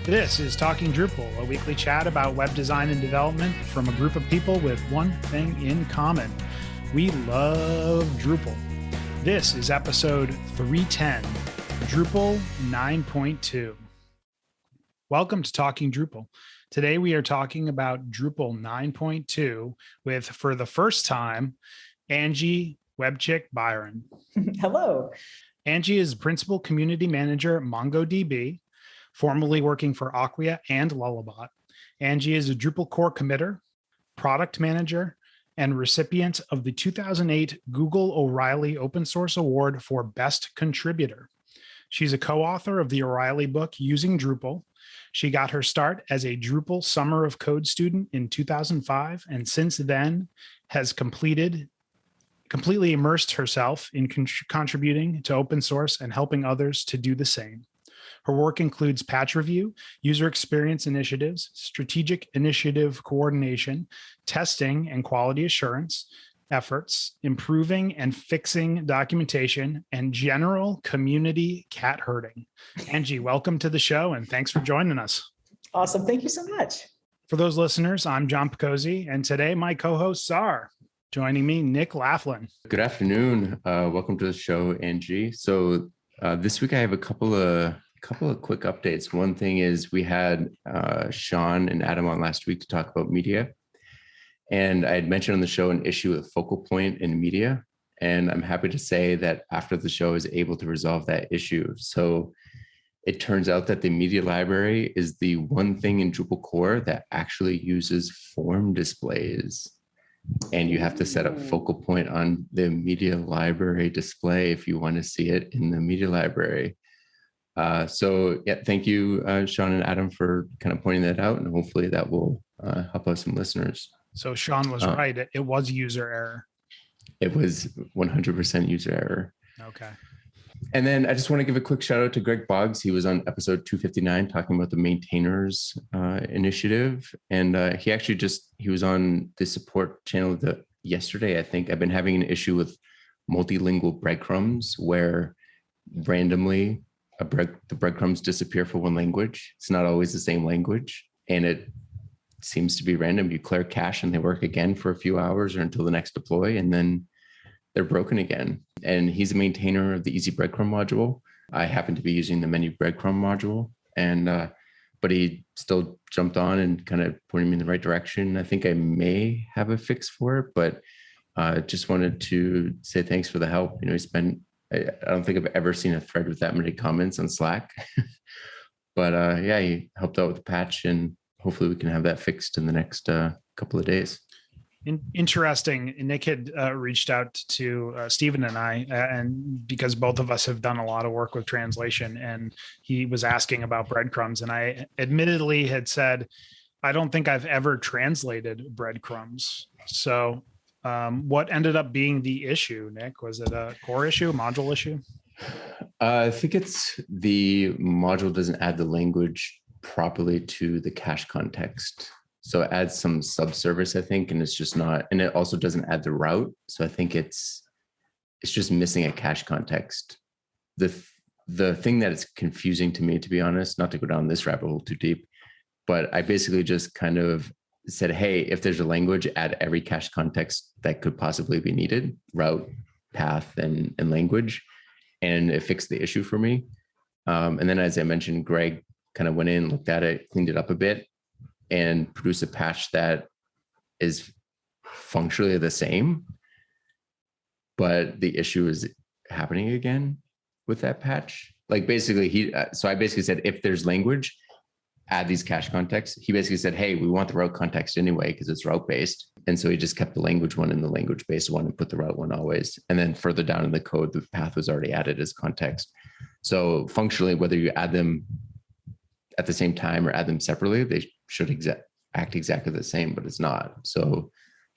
This is Talking Drupal, a weekly chat about web design and development from a group of people with one thing in common. We love Drupal. This is episode 310, Drupal 9.2. Welcome to Talking Drupal. Today we are talking about Drupal 9.2 with, for the first time, Angie Webchick Byron. Hello. Angie is Principal Community Manager at MongoDB, formerly working for Acquia and Lullabot. Angie is a Drupal core committer, product manager, and recipient of the 2008 Google O'Reilly Open Source Award for Best Contributor. She's a co-author of the O'Reilly book, Using Drupal. She got her start as a Drupal Summer of Code student in 2005, and since then has completely immersed herself in contributing to open source and helping others to do the same. Her work includes patch review, user experience initiatives, strategic initiative coordination, testing and quality assurance efforts, improving and fixing documentation, and general community cat herding. Angie, welcome to the show, and thanks for joining us. Awesome. Thank you so much. For those listeners, I'm John Picozzi, and today my co-hosts are joining me, Nick Laughlin. Good afternoon. Welcome to the show, Angie. So this week I have a couple of quick updates. One thing is we had Sean and Adam on last week to talk about media. And I had mentioned on the show an issue with focal point in media. And I'm happy to say that after the show I was able to resolve that issue. So it turns out that the media library is the one thing in Drupal core that actually uses form displays. And you have to set up focal point on the media library display if you want to see it in the media library. So yeah, thank you, Sean and Adam, for kind of pointing that out, and hopefully that will help out some listeners. So Sean was right. It was user error. It was 100% user error. Okay. And then I just want to give a quick shout out to Greg Boggs. He was on episode 259 talking about the maintainers initiative. And he was on the support channel yesterday, I think. I've been having an issue with multilingual breadcrumbs where randomly the breadcrumbs disappear for one language. It's not always the same language. And it seems to be random. You clear cache and they work again for a few hours or until the next deploy, and then they're broken again. And he's a maintainer of the Easy Breadcrumb module. I happen to be using the Menu Breadcrumb module, and but he still jumped on and kind of pointed me in the right direction. I think I may have a fix for it, but just wanted to say thanks for the help. You know, I don't think I've ever seen a thread with that many comments on Slack, but yeah, he helped out with the patch, and hopefully we can have that fixed in the next couple of days. Interesting. Nick had reached out to Stephen and I, and because both of us have done a lot of work with translation, and he was asking about breadcrumbs. And I admittedly had said, I don't think I've ever translated breadcrumbs. So what ended up being the issue, Nick? Was it a core issue, module issue? I think it's the module doesn't add the language properly to the cache context. So it adds some subservice, I think, and it's just not, and it also doesn't add the route. So I think it's just missing a cache context. The thing that is confusing to me, to be honest, not to go down this rabbit hole too deep, but I basically just kind of said, hey, if there's a language, add every cache context that could possibly be needed, route, path, and language. And it fixed the issue for me. And then, as I mentioned, Greg kind of went in, looked at it, cleaned it up a bit, and produced a patch that is functionally the same. But the issue is happening again with that patch. Like basically, so I basically said, if there's language, add these cache contexts. He basically said, hey, we want the route context anyway because it's route based. And so he just kept the language one and the language based one and put the route one always. And then further down in the code, the path was already added as context. So functionally, whether you add them at the same time or add them separately, they should act exactly the same, but it's not. So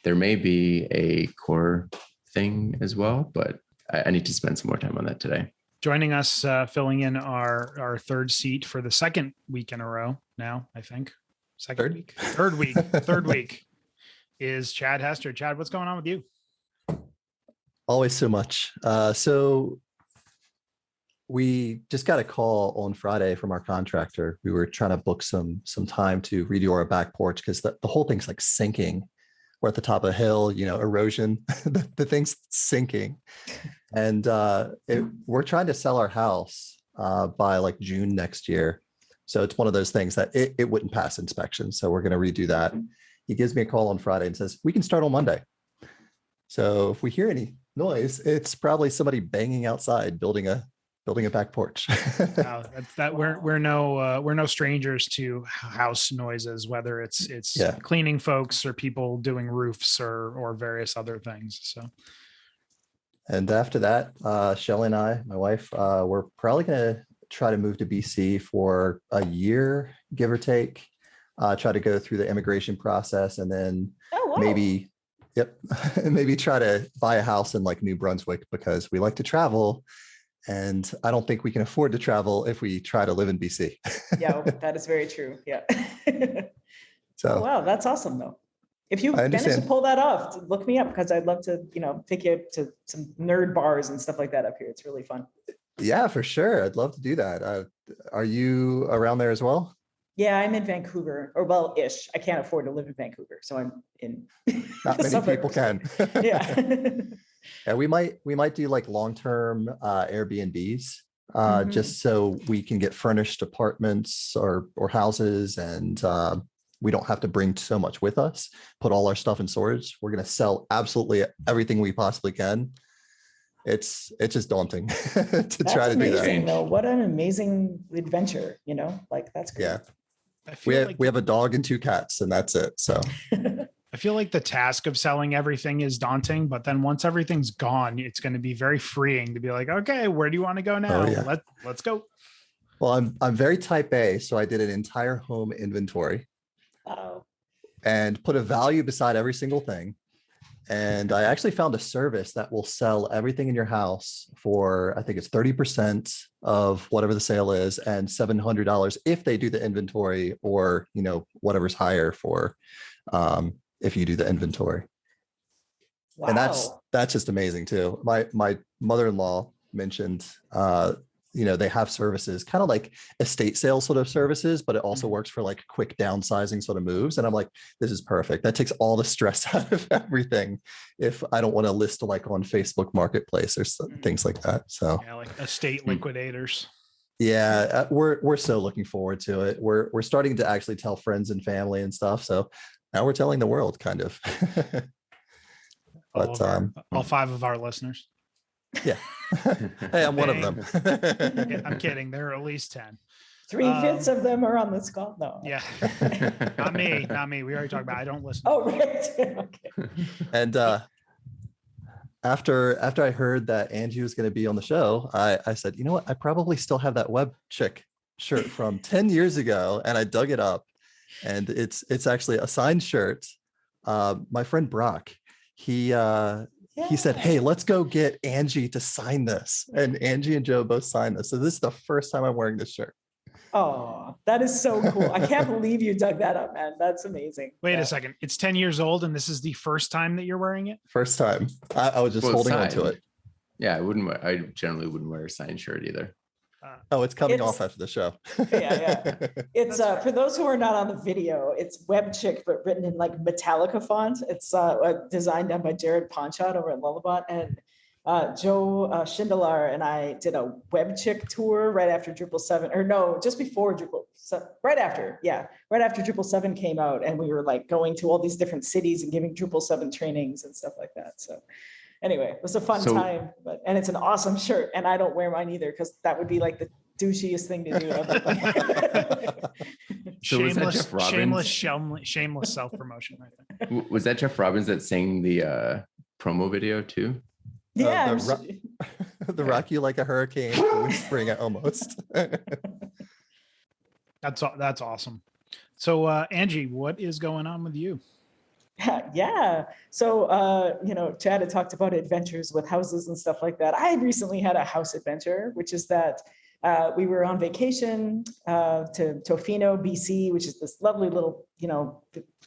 there may be a core thing as well, but I need to spend some more time on that today. Joining us, filling in our third seat for the second week in a row now, I think. Third week is Chad Hester. Chad, what's going on with you? Always so much. So we just got a call on Friday from our contractor. We were trying to book some time to redo our back porch because the whole thing's like sinking. We're at the top of a hill, erosion, the thing's sinking. And we're trying to sell our house by like June next year. So it's one of those things that it wouldn't pass inspection. So we're going to redo that. He gives me a call on Friday and says, we can start on Monday. So if we hear any noise, it's probably somebody banging outside, building a back porch. We're no strangers to house noises, whether it's cleaning folks or people doing roofs or various other things. So, and after that, Shelly and I, my wife, we're probably going to try to move to BC for a year, give or take. Try to go through the immigration process, and then maybe try to buy a house in like New Brunswick, because we like to travel. And I don't think we can afford to travel if we try to live in BC. Yeah, that is very true. Yeah. So wow, that's awesome though. If you manage to pull that off, look me up, because I'd love to, take you to some nerd bars and stuff like that up here. It's really fun. Yeah, for sure. I'd love to do that. Are you around there as well? Yeah, I'm in Vancouver, or well-ish. I can't afford to live in Vancouver, so I'm in. Not many people can. Yeah. Yeah, we might do like long-term Airbnbs, just so we can get furnished apartments or houses, and we don't have to bring so much with us. Put all our stuff in storage. We're going to sell absolutely everything we possibly can. It's just daunting to try to do that. Though. What an amazing adventure! That's great. Yeah. We have a dog and 2 cats, and that's it. So. I feel like the task of selling everything is daunting, but then once everything's gone, it's going to be very freeing to be like, okay, where do you want to go now? Let's go. Well, I'm very type A, so I did an entire home inventory and put a value beside every single thing. And I actually found a service that will sell everything in your house for, I think it's 30% of whatever the sale is, and $700 if they do the inventory, or, whatever's higher for, if you do the inventory. Wow. And that's just amazing too. My mother-in-law mentioned, they have services kind of like estate sale sort of services, but it also works for like quick downsizing sort of moves. And I'm like, this is perfect. That takes all the stress out of everything. If I don't want to list like on Facebook Marketplace or things like that. So yeah, like estate liquidators. Yeah, we're so looking forward to it. We're starting to actually tell friends and family and stuff. So now we're telling the world, kind of. But all 5 of our listeners. Yeah. Hey, I'm one of them. I'm kidding. There are at least 10. 3/5 of them are on this call. No. Yeah. Not me. We already talked about it. I don't listen. Oh, right. Okay. And after I heard that Angie was going to be on the show, I said, you know what? I probably still have that Webchick shirt from 10 years ago, and I dug it up. And it's actually a signed shirt. My friend Brock, he said, hey, let's go get Angie to sign this. And Angie and Joe both signed this. So this is the first time I'm wearing this shirt. Oh, that is so cool. I can't believe you dug that up, man. That's amazing. Wait a second. It's 10 years old, and this is the first time that you're wearing it? First time. I was just holding on to it. Yeah, I generally wouldn't wear a signed shirt either. It's coming off after the show. Yeah. It's for those who are not on the video, it's Webchick, but written in like Metallica font. It's designed by Jared Ponchot over at Lullabot, and Joe Schindler and I did a Webchick tour right after Drupal 7, or no, just before Drupal 7, right after Drupal 7 came out, and we were like going to all these different cities and giving Drupal 7 trainings and stuff like that. So anyway, it was a fun time, and it's an awesome shirt, and I don't wear mine either, because that would be like the douchiest thing to do ever. Shameless self-promotion right there. Was that Jeff Robbins that sang the promo video too? Yeah. The rock you like a hurricane, whispering it almost. That's awesome. So Angie, what is going on with you? Yeah. So, Chad had talked about adventures with houses and stuff like that. I recently had a house adventure, which is that we were on vacation to Tofino, BC, which is this lovely little,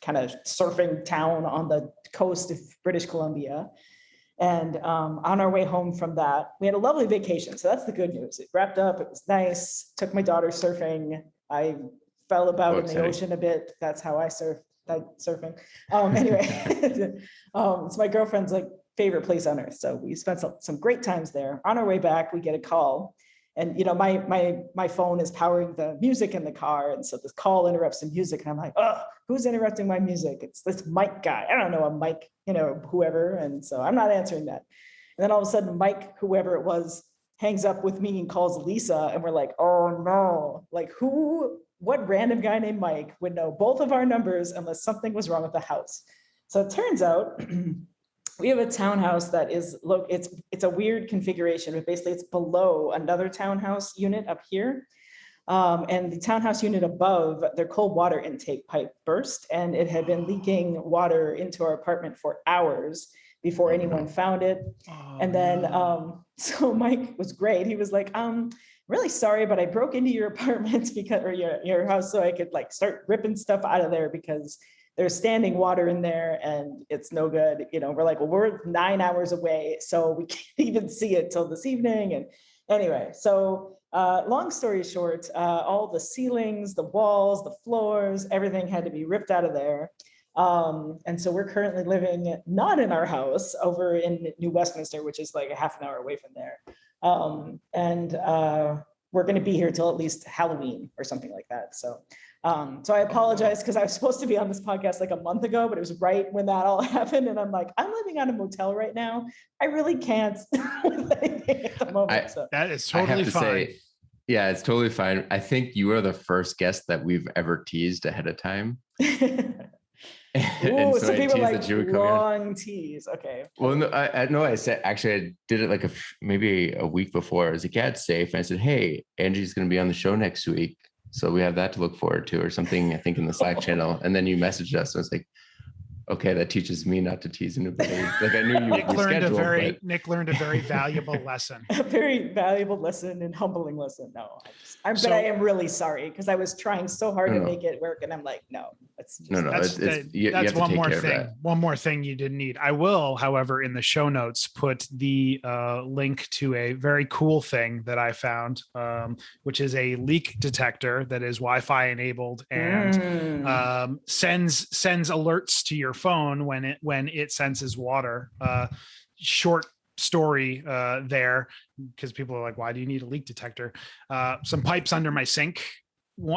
kind of surfing town on the coast of British Columbia. And on our way home from that, we had a lovely vacation. So that's the good news. It wrapped up. It was nice. Took my daughter surfing. I fell about in the ocean a bit. That's how I surf. Like surfing. Anyway, it's my girlfriend's like favorite place on earth. So we spent some great times there. On our way back, we get a call. And you know, my phone is powering the music in the car, and so this call interrupts the music, and I'm like, oh, who's interrupting my music? It's this Mike guy. I don't know, a Mike, you know, whoever, and so I'm not answering that. And then all of a sudden, Mike, whoever it was, hangs up with me and calls Lisa, and we're like, oh no, like what random guy named Mike would know both of our numbers unless something was wrong with the house? So it turns out. We have a townhouse that is, look, it's a weird configuration, but basically it's below another townhouse unit up here. And the townhouse unit above, their cold water intake pipe burst, and it had been leaking water into our apartment for hours before anyone found it. And then, so Mike was great. He was like, really sorry, but I broke into your apartment because, or your house, so I could like start ripping stuff out of there because there's standing water in there and it's no good. You know, we're like, well, we're 9 hours away, so we can't even see it till this evening. And anyway, so long story short, all the ceilings, the walls, the floors, everything had to be ripped out of there. And so we're currently living not in our house over in New Westminster, which is like a half an hour away from there. We're going to be here till at least Halloween or something like that. So I apologize because I was supposed to be on this podcast like a month ago, but it was right when that all happened. And I'm like, I'm living on a motel right now. I really can't with anything at the moment. So that is totally fine. Yeah, it's totally fine. I think you are the first guest that we've ever teased ahead of time. Ooh, so people like long tease. Okay. Well, no, I said, actually, I did it like maybe a week before. I was like, yeah, it's safe. And I said, hey, Angie's going to be on the show next week. So we have that to look forward to or something, I think, in the Slack channel. And then you messaged us. And I was like, okay, that teaches me not to tease anybody. Like I knew you Nick learned a very valuable lesson. A very valuable lesson and humbling lesson. No, but I am really sorry because I was trying so hard to make it work. And I'm like, no, it's just, that's one more thing. One more thing you didn't need. I will, however, in the show notes, put the link to a very cool thing that I found, which is a leak detector that is Wi-Fi enabled and sends alerts to your phone when it senses water. Short story there, because people are like, why do you need a leak detector? Some pipes under my sink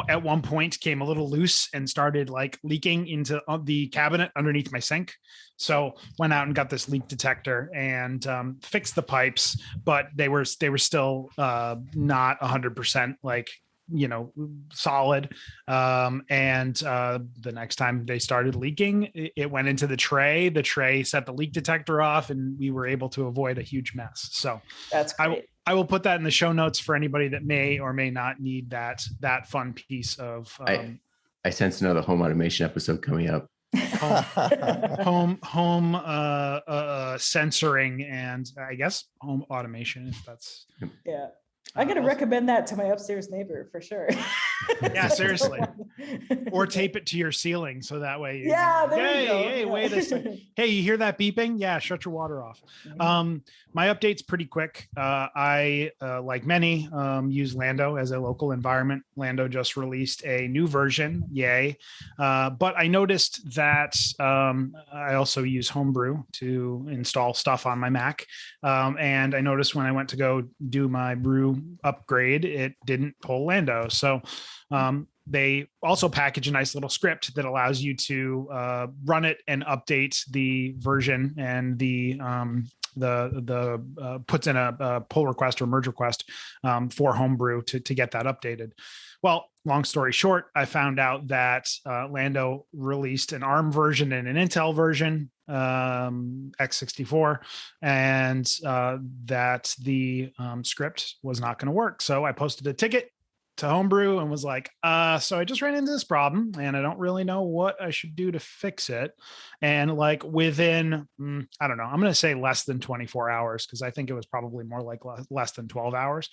at one point came a little loose and started like leaking into the cabinet underneath my sink. So went out and got this leak detector and fixed the pipes, but they were still not 100% like, you know, solid. The next time they started leaking, it went into the tray set the leak detector off, and we were able to avoid a huge mess. So that's great. I will put that in the show notes for anybody that may or may not need that fun piece of I sense another home automation episode coming up. home censoring and I guess home automation, if that's I'm going to recommend that to my upstairs neighbor for sure. Yeah, seriously. Or tape it to your ceiling so that way. Hey, wait a second. Hey, you hear that beeping? Yeah, shut your water off. My update's pretty quick. I, like many, use Lando as a local environment. Lando just released a new version. Yay. But I noticed that I also use Homebrew to install stuff on my Mac. And I noticed when I went to go do my brew upgrade, it didn't pull Lando. So they also package a nice little script that allows you to run it and update the version and the puts in a pull request or merge request for Homebrew to get that updated. Well, long story short, I found out that Lando released an ARM version and an Intel version, x64, and that the script was not going to work. So I posted a ticket to Homebrew and was like, so I just ran into this problem and I don't really know what I should do to fix it. And like within, I don't know, I'm going to say less than 24 hours, because I think it was probably more like less than 12 hours.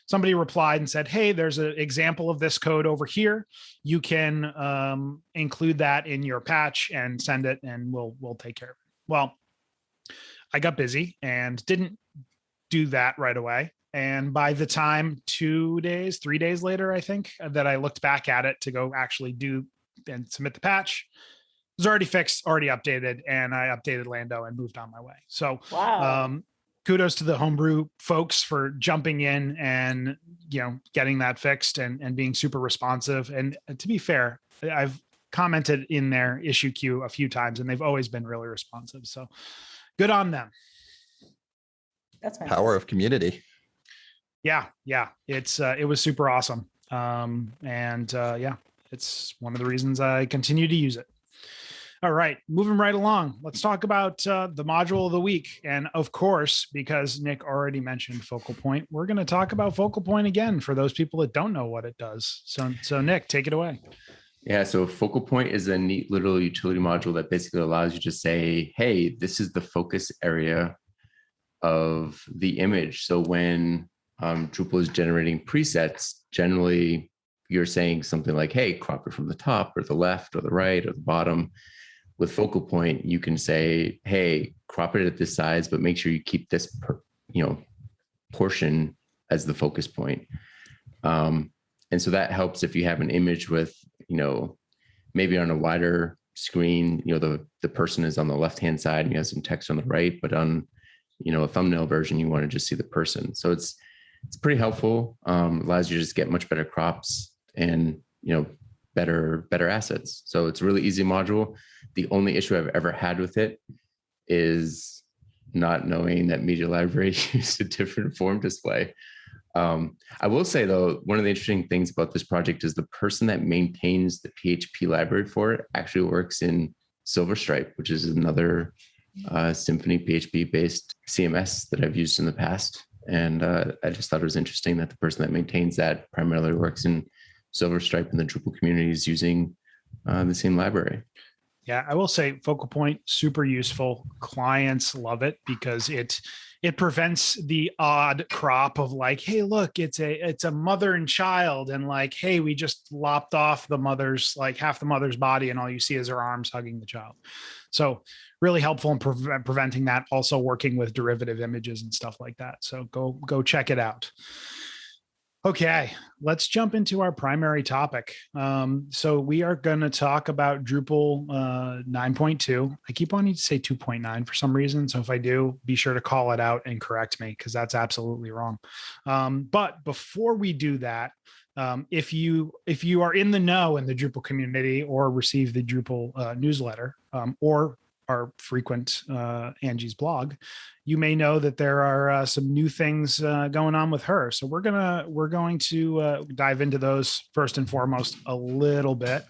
Somebody replied and said, hey, there's an example of this code over here. You can include that in your patch and send it and we'll take care of it. Well, I got busy and didn't do that right away. And by the time 3 days later, I think that I looked back at it to go actually do and submit the patch, it was already fixed, already updated, and I updated Lando and moved on my way. So Wow. Kudos to the homebrew folks for jumping in and, getting that fixed and being super responsive. And to be fair, I've commented in their issue queue a few times and they've always been really responsive. So good on them. That's fantastic. Power of community. Yeah. It was super awesome. It's one of the reasons I continue to use it. All right, moving right along. Let's talk about the module of the week. And of course, because Nick already mentioned Focal Point, we're going to talk about Focal Point again for those people that don't know what it does. So Nick, take it away. Yeah, so Focal Point is a neat little utility module that basically allows you to say, hey, this is the focus area of the image. So when Drupal is generating presets, generally you're saying something like, hey, crop it from the top or the left or the right or the bottom. With Focal Point, you can say, hey, crop it at this size, but make sure you keep this portion as the focus point. And so that helps if you have an image with, maybe on a wider screen, the person is on the left-hand side and you have some text on the right, but on, a thumbnail version, you want to just see the person. So it's pretty helpful. Allows you to just get much better crops and, better assets. So it's a really easy module. The only issue I've ever had with it is not knowing that Media Library used a different form display. I will say though, one of the interesting things about this project is the person that maintains the PHP library for it actually works in Silverstripe, which is another Symfony PHP based CMS that I've used in the past. And I just thought it was interesting that the person that maintains that primarily works in Silverstripe and the Drupal community is using the same library. Yeah, I will say Focal Point, super useful. Clients love it because it prevents the odd crop of like, hey, look, it's a mother and child, and like, hey, we just lopped off the mother's, like half the mother's body, and all you see is her arms hugging the child. So really helpful in preventing that. Also working with derivative images and stuff like that. So go check it out. Okay, let's jump into our primary topic. So we are going to talk about Drupal 9.2. I keep wanting to say 2.9 for some reason. So if I do, be sure to call it out and correct me because that's absolutely wrong. But before we do that, if you are in the know in the Drupal community or receive the Drupal newsletter or our frequent Angie's blog, you may know that there are some new things going on with her. So we're going to dive into those first and foremost a little bit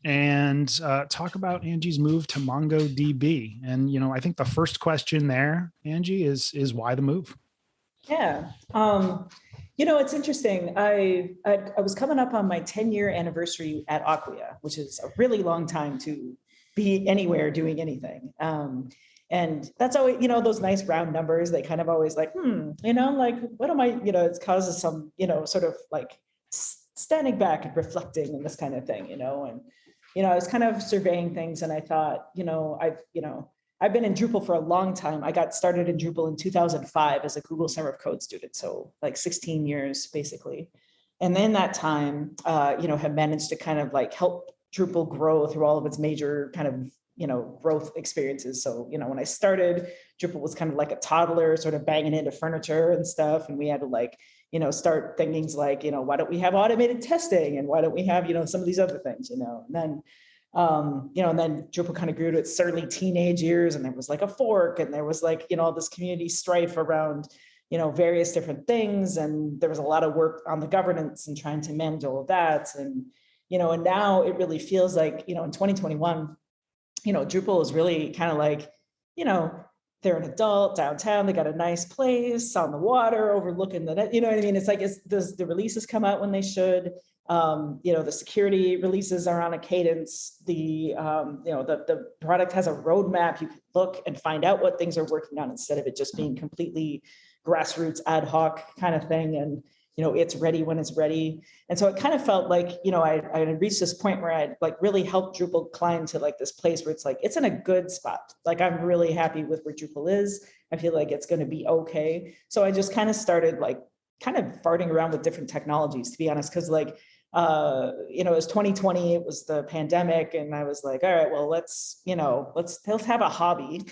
and talk about Angie's move to MongoDB. And I think the first question there, Angie, is why the move? Yeah. It's interesting. I was coming up on my 10-year anniversary at Acquia, which is a really long time to be anywhere doing anything. And that's always, those nice round numbers, they kind of always like, like, what am I, it causes some, sort of like standing back and reflecting and this kind of thing, and, I was kind of surveying things and I thought, I've been in Drupal for a long time. I got started in Drupal in 2005 as a Google Summer of Code student. So like 16 years basically. And then that time, have managed to kind of like help Drupal grow through all of its major kind of, growth experiences. So, when I started, Drupal was kind of like a toddler sort of banging into furniture and stuff. And we had to like, start things like, why don't we have automated testing? And why don't we have, some of these other things, and then, and then Drupal kind of grew to its early teenage years, and there was like a fork, and there was like, all this community strife around, various different things. And there was a lot of work on the governance and trying to manage all of that. And, and now it really feels like, in 2021, Drupal is really kind of like, they're an adult downtown. They got a nice place on the water overlooking the net. You know what I mean? It's like, does the releases come out when they should? The security releases are on a cadence. The product has a roadmap. You can look and find out what things are working on instead of it just being completely grassroots ad hoc kind of thing. And, it's ready when it's ready. And so it kind of felt like, I had reached this point where I'd like really helped Drupal climb to like this place where it's like, it's in a good spot. Like, I'm really happy with where Drupal is. I feel like it's going to be okay. So I just kind of started like kind of farting around with different technologies, to be honest, because like, it was 2020, it was the pandemic, and I was like, all right, well, let's have a hobby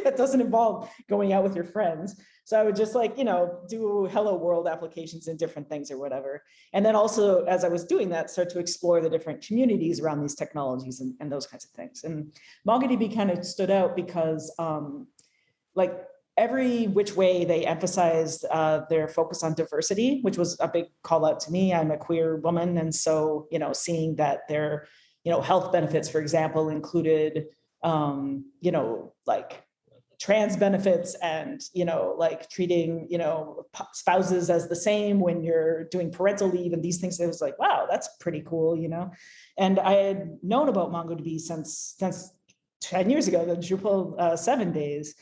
that doesn't involve going out with your friends. So I would just like, do hello world applications and different things or whatever. And then also, as I was doing that, start to explore the different communities around these technologies and those kinds of things. And MongoDB kind of stood out because like every which way they emphasized their focus on diversity, which was a big call out to me. I'm a queer woman. And so, seeing that their, health benefits, for example, included, like trans benefits and, like treating, spouses as the same when you're doing parental leave and these things. It was like, wow, that's pretty cool, And I had known about MongoDB since 10 years ago, the Drupal 7 days.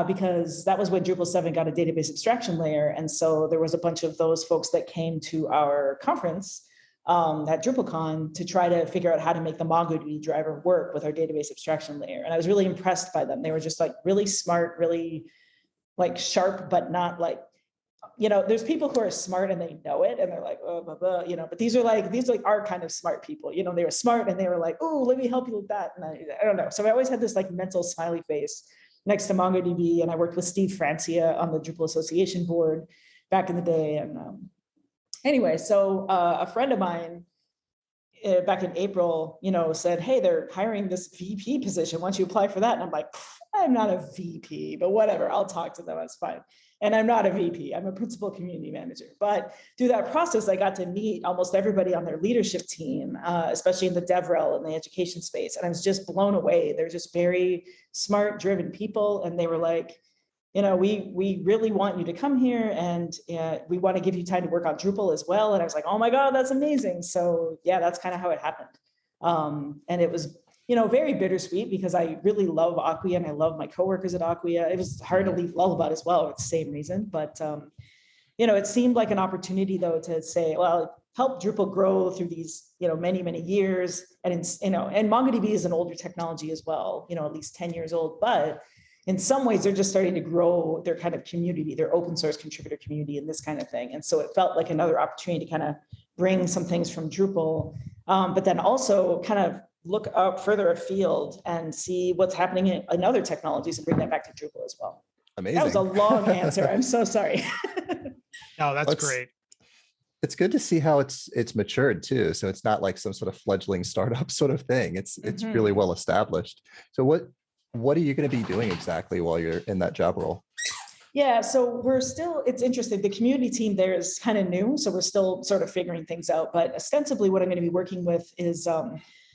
Because that was when Drupal 7 got a database abstraction layer. And so there was a bunch of those folks that came to our conference at DrupalCon to try to figure out how to make the MongoDB driver work with our database abstraction layer. And I was really impressed by them. They were just like really smart, really like sharp, but not like, there's people who are smart and they know it and they're like, oh, blah, blah, but these are like our kind of smart people, they were smart and they were like, oh, let me help you with that. And I don't know. So I always had this like mental smiley face next to MongoDB. And I worked with Steve Francia on the Drupal Association board back in the day. And anyway, so a friend of mine back in April, said, hey, they're hiring this VP position. Why don't you apply for that? And I'm like, I'm not a VP, but whatever, I'll talk to them, that's fine. And I'm not a VP, I'm a principal community manager. But through that process, I got to meet almost everybody on their leadership team, especially in the DevRel and the education space. And I was just blown away. They're just very smart, driven people. And they were like, we really want you to come here and we want to give you time to work on Drupal as well. And I was like, oh my God, that's amazing. So yeah, that's kind of how it happened. And it was, very bittersweet because I really love Acquia and I love my coworkers at Acquia. It was hard to leave Lullabot as well for the same reason. But, it seemed like an opportunity though to say, well, help Drupal grow through these, many, many years. And, and MongoDB is an older technology as well, at least 10 years old, but in some ways they're just starting to grow their kind of community, their open source contributor community and this kind of thing. And so it felt like another opportunity to kind of bring some things from Drupal, but then also kind of look up further afield and see what's happening in other technologies and bring that back to Drupal as well. Amazing. That was a long answer. I'm so sorry. No, that's great. It's good to see how it's matured too. So it's not like some sort of fledgling startup sort of thing. It's really well established. So what are you going to be doing exactly while you're in that job role? Yeah, so it's interesting. The community team there is kind of new. So we're still sort of figuring things out, but ostensibly what I'm going to be working with is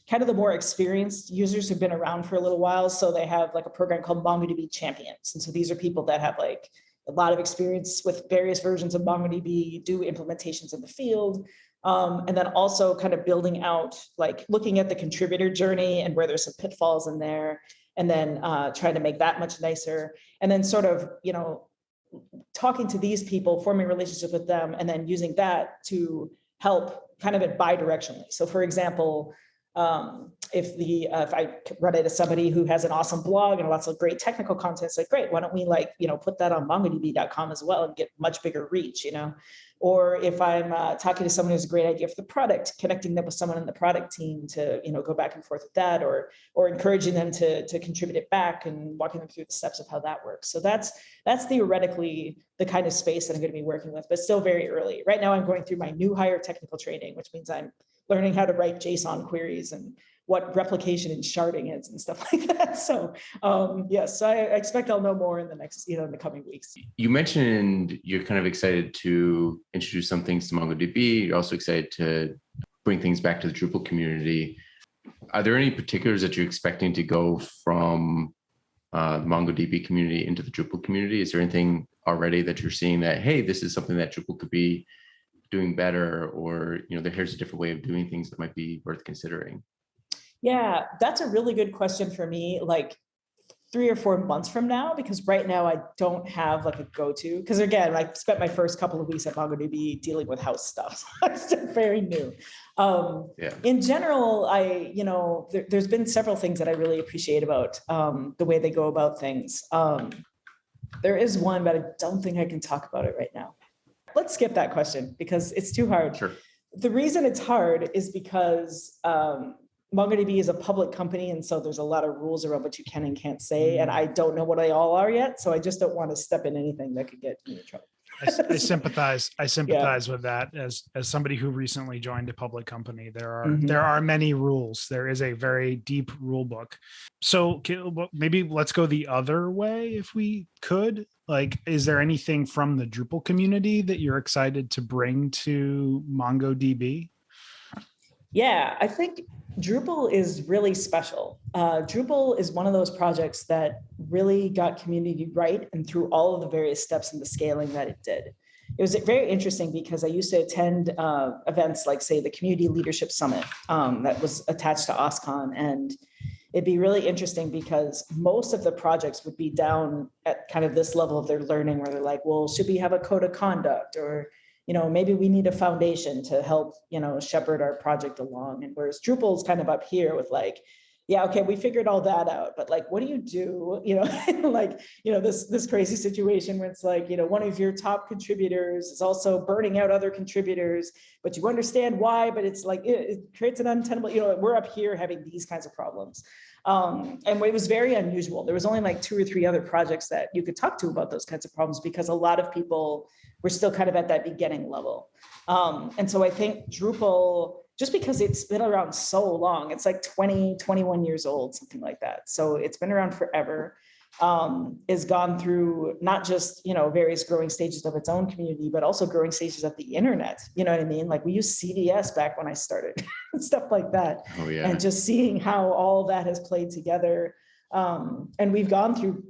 kind of the more experienced users who've been around for a little while. So they have like a program called MongoDB Champions. And so these are people that have like a lot of experience with various versions of MongoDB, do implementations in the field, and then also kind of building out, like looking at the contributor journey and where there's some pitfalls in there, and then trying to make that much nicer. And then sort of, talking to these people, forming relationships with them, and then using that to help kind of it bi-directionally. So for example, if I run into somebody who has an awesome blog and lots of great technical content, it's like, great, why don't we put that on mongodb.com as well and get much bigger reach, Or if I'm talking to someone who's a great idea for the product, connecting them with someone in the product team to, go back and forth with that, or encouraging them to contribute it back and walking them through the steps of how that works. So that's theoretically the kind of space that I'm going to be working with, but still very early. Right now I'm going through my new hire technical training, which means I'm learning how to write JSON queries and what replication and sharding is and stuff like that. So yes, I expect I'll know more in the next, in the coming weeks. You mentioned you're kind of excited to introduce some things to MongoDB. You're also excited to bring things back to the Drupal community. Are there any particulars that you're expecting to go from the MongoDB community into the Drupal community? Is there anything already that you're seeing that, hey, this is something that Drupal could be doing better, or here's a different way of doing things that might be worth considering? Yeah, that's a really good question for me. Like 3 or 4 months from now, because right now I don't have like a go-to, because again, I spent my first couple of weeks at MongoDB dealing with house stuff. I'm still very new. In general, there's been several things that I really appreciate about the way they go about things. There is one, but I don't think I can talk about it right now. Let's skip that question because it's too hard. Sure. The reason it's hard is because MongoDB is a public company, and so there's a lot of rules around what you can and can't say, and I don't know what they all are yet, so I just don't want to step in anything that could get me in trouble. I sympathize with that as somebody who recently joined a public company. There are many rules. There is a very deep rule book. So maybe let's go the other way if we could. Like, is there anything from the Drupal community that you're excited to bring to MongoDB? Yeah, I think Drupal is really special. Drupal is one of those projects that really got community right and through all of the various steps in the scaling that it did. It was very interesting because I used to attend events like, say, the Community Leadership Summit that was attached to OSCON. And it'd be really interesting because most of the projects would be down at kind of this level of their learning where they're like, well, should we have a code of conduct? Or maybe we need a foundation to help, shepherd our project along. And whereas Drupal's kind of up here with like, yeah, okay, we figured all that out, but like, what do you do? This crazy situation where it's like, one of your top contributors is also burning out other contributors, but you understand why, but it's like, it creates an untenable, we're up here having these kinds of problems. And it was very unusual. There was only like 2 or 3 other projects that you could talk to about those kinds of problems because a lot of people were still kind of at that beginning level. And so I think Drupal, just because it's been around so long, it's like 20, 21 years old, something like that. So it's been around forever, has gone through not just, various growing stages of its own community, but also growing stages of the internet. You know what I mean? Like we used CDS back when I started, stuff like that. Oh, yeah. And just seeing how all that has played together. And we've gone through,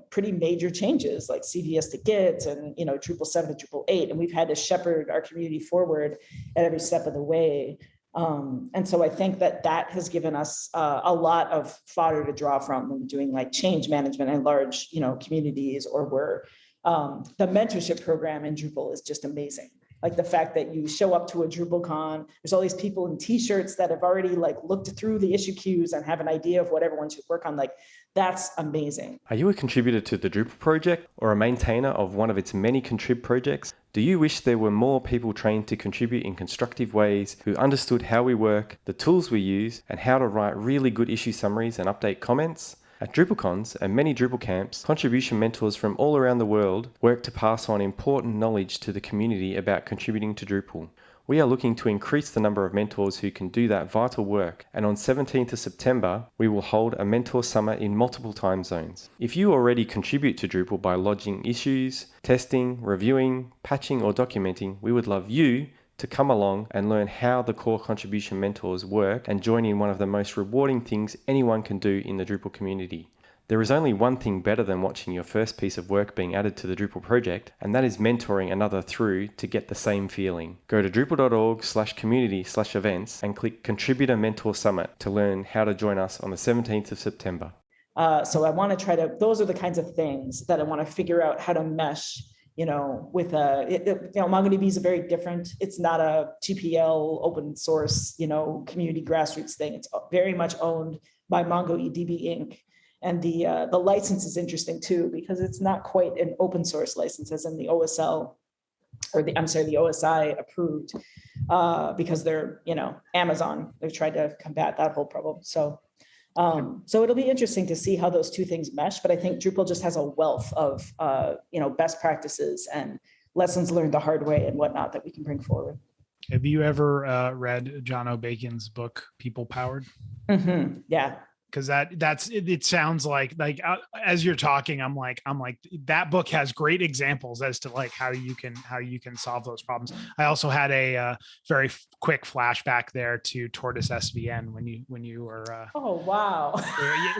pretty major changes like CDS to Git and, Drupal 7 to Drupal 8. And we've had to shepherd our community forward at every step of the way. And so I think that has given us a lot of fodder to draw from when we're doing like change management in large, communities, or where the mentorship program in Drupal is just amazing. Like the fact that you show up to a DrupalCon, there's all these people in t-shirts that have already like looked through the issue queues and have an idea of what everyone should work on. Like that's amazing. Are you a contributor to the Drupal project or a maintainer of one of its many contrib projects? Do you wish there were more people trained to contribute in constructive ways, who understood how we work, the tools we use, and how to write really good issue summaries and update comments? At DrupalCons and many Drupal camps, contribution mentors from all around the world work to pass on important knowledge to the community about contributing to Drupal. We are looking to increase the number of mentors who can do that vital work, and on 17th of September, we will hold a mentor summit in multiple time zones. If you already contribute to Drupal by lodging issues, testing, reviewing, patching, or documenting, we would love you to come along and learn how the core contribution mentors work and join in one of the most rewarding things anyone can do in the Drupal community. There is only one thing better than watching your first piece of work being added to the Drupal project, and that is mentoring another through to get the same feeling. Go to drupal.org/community/events and click Contributor Mentor Summit to learn how to join us on the 17th of September. So I want to those are the kinds of things that I want to figure out how to mesh, with MongoDB is a very different, it's not a GPL open source, community grassroots thing. It's very much owned by MongoDB Inc. And the license is interesting too, because it's not quite an open source license as in the OSL or the OSI approved, because they're, Amazon, they've tried to combat that whole problem. So it'll be interesting to see how those two things mesh, but I think Drupal just has a wealth of, best practices and lessons learned the hard way and whatnot that we can bring forward. Have you ever read John O'Bacon's book, People Powered? Mm-hmm. Yeah. Because it sounds like as you're talking, I'm like that book has great examples as to like how you can solve those problems. I also had a very quick flashback there to Tortoise SVN when you were oh wow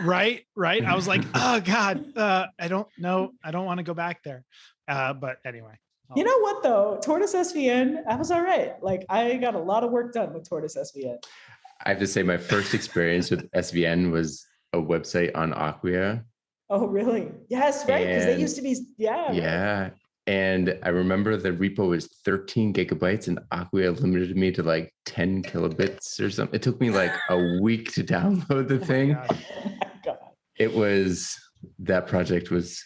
right I was like, oh god, I don't want to go back there, but anyway. You know what though, Tortoise SVN, I was all right. Like I got a lot of work done with Tortoise SVN. I have to say my first experience with SVN was a website on Acquia Oh, really? Yes, right. Because they And used to be, yeah. Right. yeah. And I remember the repo was 13 gigabytes and Acquia limited me to like 10 kilobits or something. It took me like a week to download the Oh my thing. God. Oh my God. It was, that project was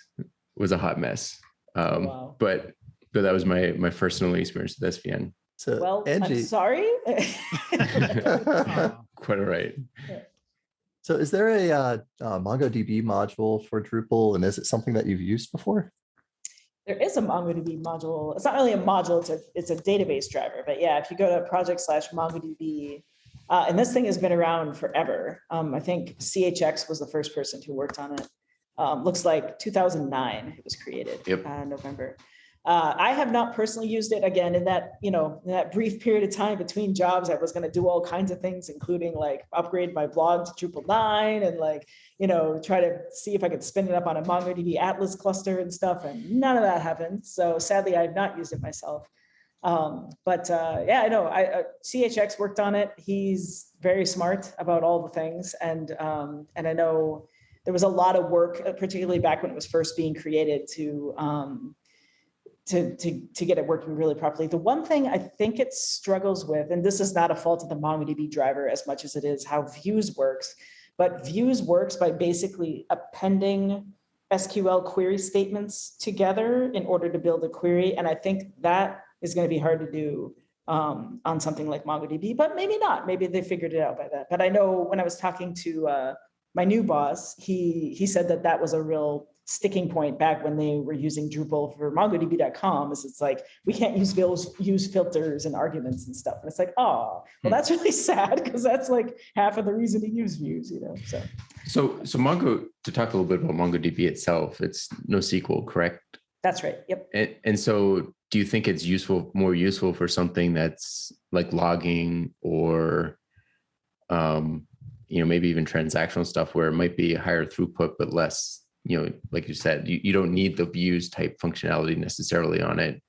a hot mess. Wow. But that was my first and only experience with SVN. So Well, I'm Angie, sorry. Oh. Quite all right. so is there a MongoDB module for Drupal, and is it something that you've used before? There is a MongoDB module. It's not really a module, it's a database driver. But yeah, if you go to project/MongoDB, and this thing has been around forever. I think CHX was the first person who worked on it. Looks like 2009 it was created, Yep. November. I have not personally used it. Again, in that brief period of time between jobs, I was going to do all kinds of things, including like upgrade my blog to Drupal 9 and like, try to see if I could spin it up on a MongoDB Atlas cluster and stuff. And none of that happened. So sadly, I've not used it myself. Yeah, I know CHX worked on it. He's very smart about all the things. And I know there was a lot of work, particularly back when it was first being created to get it working really properly. The one thing I think it struggles with, and this is not a fault of the MongoDB driver as much as it is how Views works, but Views works by basically appending SQL query statements together in order to build a query. And I think that is going to be hard to do on something like MongoDB, but maybe not. Maybe they figured it out by that. But I know when I was talking to my new boss, he said that was a real sticking point back when they were using Drupal for MongoDB.com. Is it's like, we can't use filters and arguments and stuff. And it's like, oh, well, that's really sad because that's like half of the reason to use views, So Mongo, to talk a little bit about MongoDB itself, it's NoSQL, correct? That's right. Yep. And so do you think it's more useful for something that's like logging or, maybe even transactional stuff where it might be higher throughput, but less, like you said, you don't need the views type functionality necessarily on it.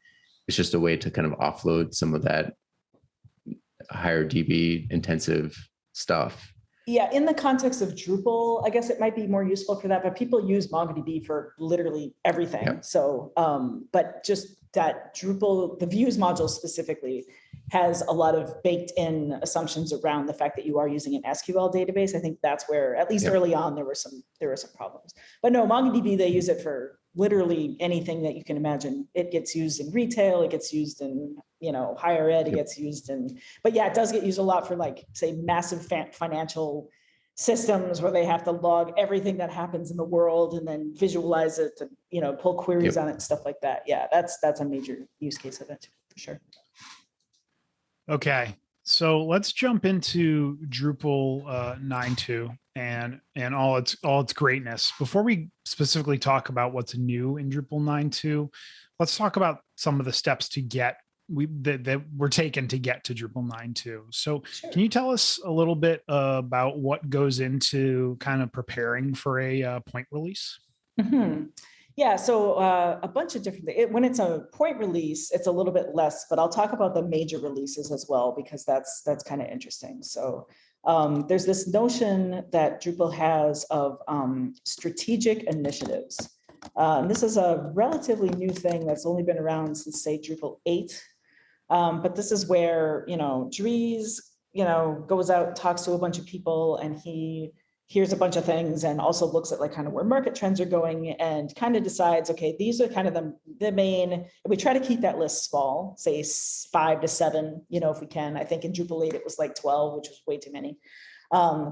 It's just a way to kind of offload some of that higher DB intensive stuff. Yeah, in the context of Drupal, I guess it might be more useful for that, but people use MongoDB for literally everything. Yep. So, but just that Drupal, the views module specifically, has a lot of baked in assumptions around the fact that you are using an SQL database. I think that's where, at least early on, there were some problems. But no, MongoDB, they use it for literally anything that you can imagine. It gets used in retail, it gets used in higher ed, it gets used in, but yeah, it does get used a lot for like, say, massive financial systems where they have to log everything that happens in the world and then visualize it to, pull queries on it, stuff like that. Yeah, that's a major use case of it for sure. Okay, so let's jump into Drupal 9.2 and all its greatness. Before we specifically talk about what's new in Drupal 9.2, let's talk about some of the steps that we're taking to get to Drupal 9.2. So sure. Can you tell us a little bit about what goes into kind of preparing for a point release? Mm-hmm. Yeah, so a bunch of different things. When it's a point release, it's a little bit less, but I'll talk about the major releases as well, because that's kind of interesting. So there's this notion that Drupal has of strategic initiatives. This is a relatively new thing that's only been around since, say, Drupal 8. But this is where, Dries, goes out and talks to a bunch of people, and he hears a bunch of things and also looks at like kind of where market trends are going and kind of decides, okay, these are kind of the main, and we try to keep that list small, say 5 to 7, if we can. I think in Drupal 8, it was like 12, which was way too many.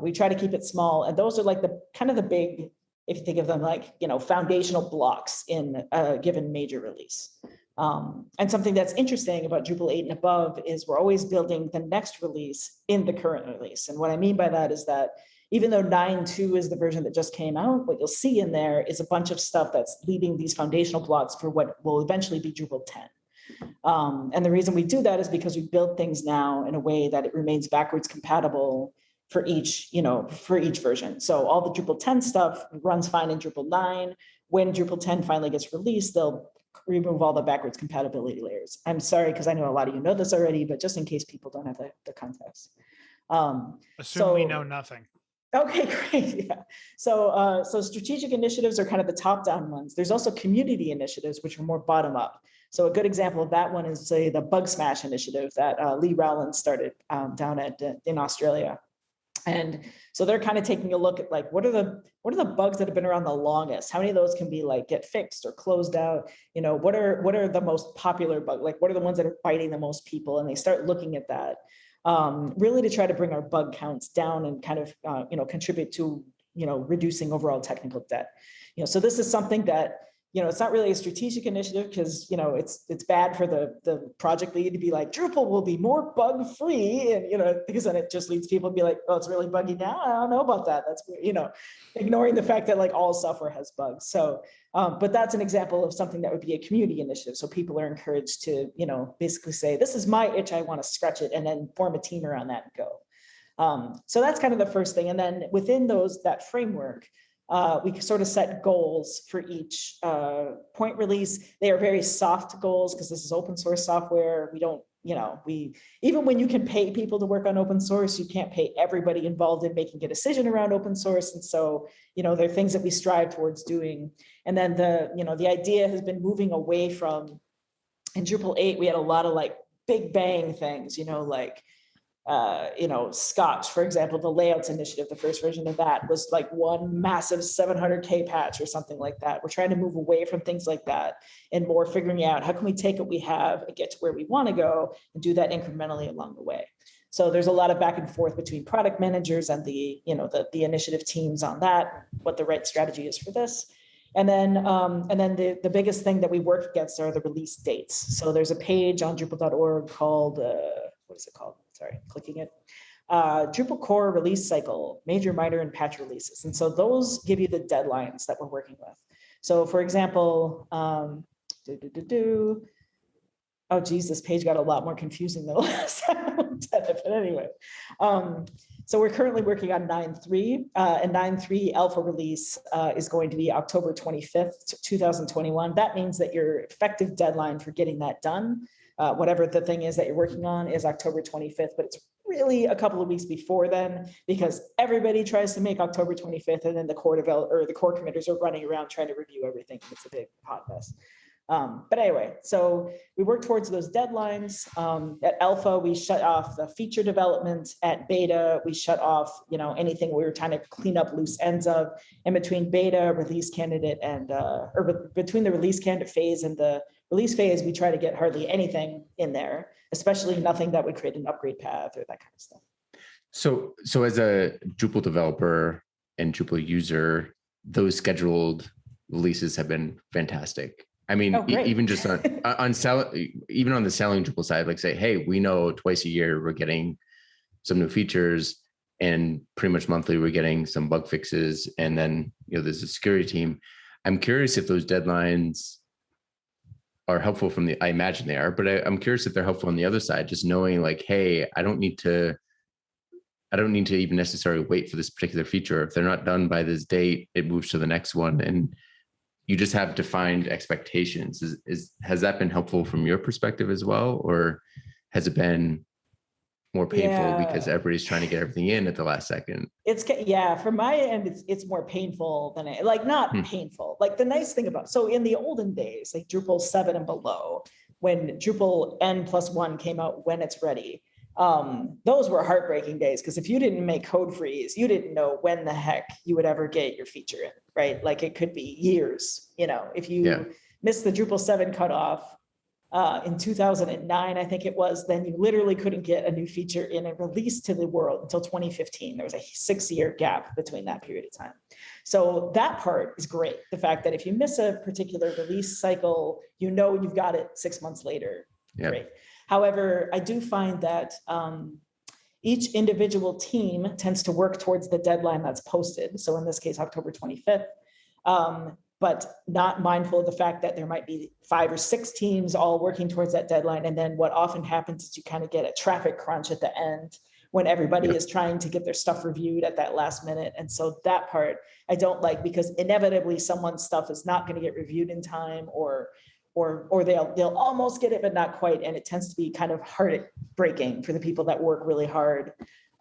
We try to keep it small. And those are like the kind of the big, if you think of them like, foundational blocks in a given major release. And something that's interesting about Drupal 8 and above is we're always building the next release in the current release. And what I mean by that is that even though 9.2 is the version that just came out, what you'll see in there is a bunch of stuff that's leaving these foundational blocks for what will eventually be Drupal 10. And the reason we do that is because we build things now in a way that it remains backwards compatible for each version. So all the Drupal 10 stuff runs fine in Drupal 9. When Drupal 10 finally gets released, they'll remove all the backwards compatibility layers. I'm sorry, because I know a lot of you know this already, but just in case people don't have the context. Assume we know nothing. Okay, great. Yeah. So strategic initiatives are kind of the top-down ones. There's also community initiatives, which are more bottom-up. So a good example of that one is, say, the Bug Smash initiative that Lee Rowland started down in Australia. And so they're kind of taking a look at like, what are the bugs that have been around the longest? How many of those can be like get fixed or closed out? You know, what are the most popular bugs? Like, what are the ones that are biting the most people? And they start looking at that, really to try to bring our bug counts down and kind of, contribute to, reducing overall technical debt. So this is something that, it's not really a strategic initiative because, it's bad for the project lead to be like, Drupal will be more bug free. And, because then it just leads people to be like, oh, it's really buggy now. I don't know about that. That's, ignoring the fact that like all software has bugs. So, but that's an example of something that would be a community initiative. So people are encouraged to, basically say, this is my itch, I want to scratch it, and then form a team around that and go. So that's kind of the first thing. And then within that framework, we sort of set goals for each point release. They are very soft goals because this is open source software. We don't, even when you can pay people to work on open source, you can't pay everybody involved in making a decision around open source. And so, there are things that we strive towards doing. And then the idea has been moving away from, in Drupal 8, we had a lot of like big bang things, like, Scotch, for example, the layouts initiative, the first version of that was like one massive 700K patch or something like that. We're trying to move away from things like that and more figuring out how can we take what we have and get to where we want to go and do that incrementally along the way. So there's a lot of back and forth between product managers and the initiative teams on that, what the right strategy is for this. And then the biggest thing that we work against are the release dates. So there's a page on Drupal.org called, what is it called? Sorry, clicking it. Drupal core release cycle, major, minor, and patch releases. And so those give you the deadlines that we're working with. So for example, oh geez, this page got a lot more confusing than the last time I looked at it, but anyway. So we're currently working on 9.3, and 9.3 alpha release is going to be October 25th, 2021. That means that your effective deadline for getting that done, whatever the thing is that you're working on, is October 25th, but it's really a couple of weeks before then because everybody tries to make October 25th, and then the core committers are running around trying to review everything. It's a big hot mess. But anyway, so we work towards those deadlines. At alpha, we shut off the feature development. At beta, we shut off, anything we were trying to clean up loose ends of. And between beta, release candidate, and or between the release candidate phase and the release phase, we try to get hardly anything in there, especially nothing that would create an upgrade path or that kind of stuff. So as a Drupal developer and Drupal user, those scheduled releases have been fantastic. I mean, even just even on the selling Drupal side, like say, hey, we know twice a year we're getting some new features, and pretty much monthly we're getting some bug fixes, and then there's a security team. I'm curious if those deadlines are helpful I imagine they are, but I'm curious if they're helpful on the other side, just knowing like, hey, I don't need to even necessarily wait for this particular feature. If they're not done by this date, it moves to the next one, and you just have defined expectations. Has that been helpful from your perspective as well? Or has it been more painful because everybody's trying to get everything in at the last second? From my end, it's more painful than not painful. Like the nice thing so in the olden days, like Drupal 7 and below, when Drupal N+1 came out when it's ready, those were heartbreaking days because if you didn't make code freeze, you didn't know when the heck you would ever get your feature in, right? Like it could be years, if you missed the Drupal 7 cutoff in 2009, I think it was, then you literally couldn't get a new feature in and released to the world until 2015. There was a 6-year gap between that period of time. So that part is great. The fact that if you miss a particular release cycle, you've got it 6 months later. Yep. Great. However, I do find that each individual team tends to work towards the deadline that's posted. So in this case, October 25th, but not mindful of the fact that there might be 5 or 6 teams all working towards that deadline. And then what often happens is you kind of get a traffic crunch at the end when everybody is trying to get their stuff reviewed at that last minute. And so that part I don't like because inevitably someone's stuff is not going to get reviewed in time or they'll almost get it, but not quite. And it tends to be kind of heartbreaking for the people that work really hard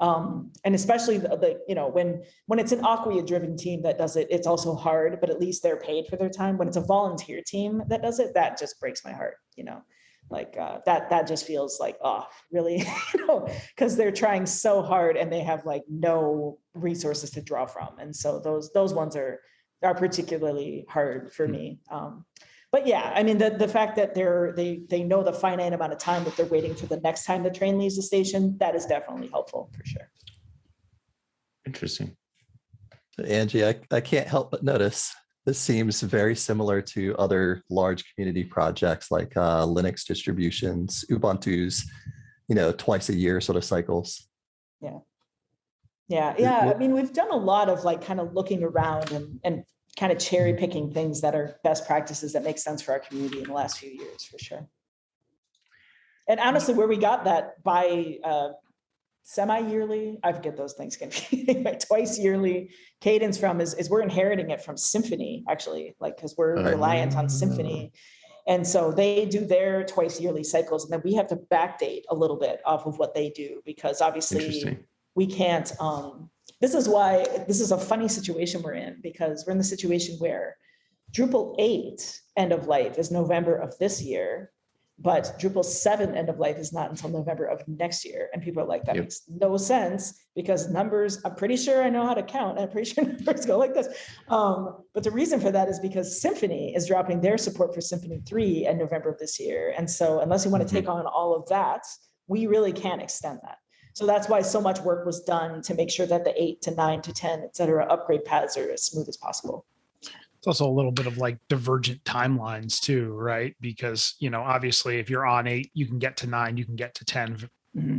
And especially when it's an Acquia driven team that does it, it's also hard, but at least they're paid for their time. When it's a volunteer team that does it, that just breaks my heart, that just feels like, oh, really, because they're trying so hard and they have like no resources to draw from. And so those ones are particularly hard for me. But yeah, I mean, the fact that they know the finite amount of time that they're waiting for the next time the train leaves the station, that is definitely helpful for sure. Interesting. So Angie, I can't help but notice this seems very similar to other large community projects like Linux distributions, Ubuntu's, twice a year sort of cycles. Yeah. I mean, we've done a lot of like kind of looking around and kind of cherry picking things that are best practices that make sense for our community in the last few years, for sure. And honestly, where we got that by semi-yearly, I forget those things confusing, like twice yearly cadence from is we're inheriting it from Symfony, actually, like, because we're reliant on Symfony. And so they do their twice yearly cycles, and then we have to backdate a little bit off of what they do, because obviously we can't, this is why this is a funny situation we're in, because we're in the situation where Drupal 8 end of life is November of this year, but Drupal 7 end of life is not until November of next year. And people are like, that makes no sense, because numbers, I'm pretty sure I know how to count. I'm pretty sure numbers go like this. But the reason for that is because Symfony is dropping their support for Symfony 3 in November of this year. And so unless you want to take on all of that, we really can't extend that. So that's why so much work was done to make sure that the 8 to 9 to 10, et cetera, upgrade paths are as smooth as possible. It's also a little bit of like divergent timelines too, right? Because, obviously if you're on 8, you can get to 9, you can get to 10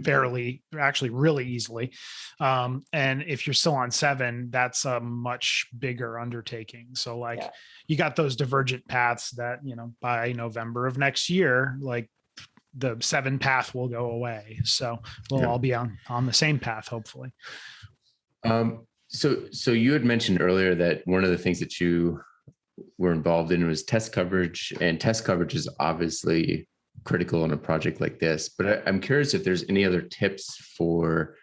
fairly, actually really easily. And if you're still on 7, that's a much bigger undertaking. So you got those divergent paths that, by November of next year, like the 7 path will go away. So we'll all be on the same path, hopefully. So you had mentioned earlier that one of the things that you were involved in was test coverage, and test coverage is obviously critical in a project like this, but I'm curious if there's any other tips for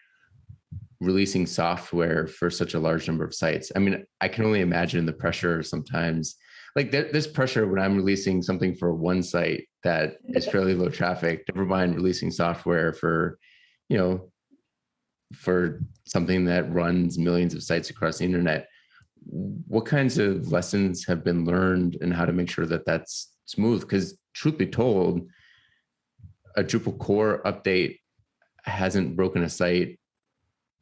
releasing software for such a large number of sites. I mean, I can only imagine the pressure sometimes. Like there's pressure when I'm releasing something for one site that is fairly low traffic, never mind releasing software for, for something that runs millions of sites across the internet. What kinds of lessons have been learned and how to make sure that that's smooth? Because truth be told, a Drupal core update hasn't broken a site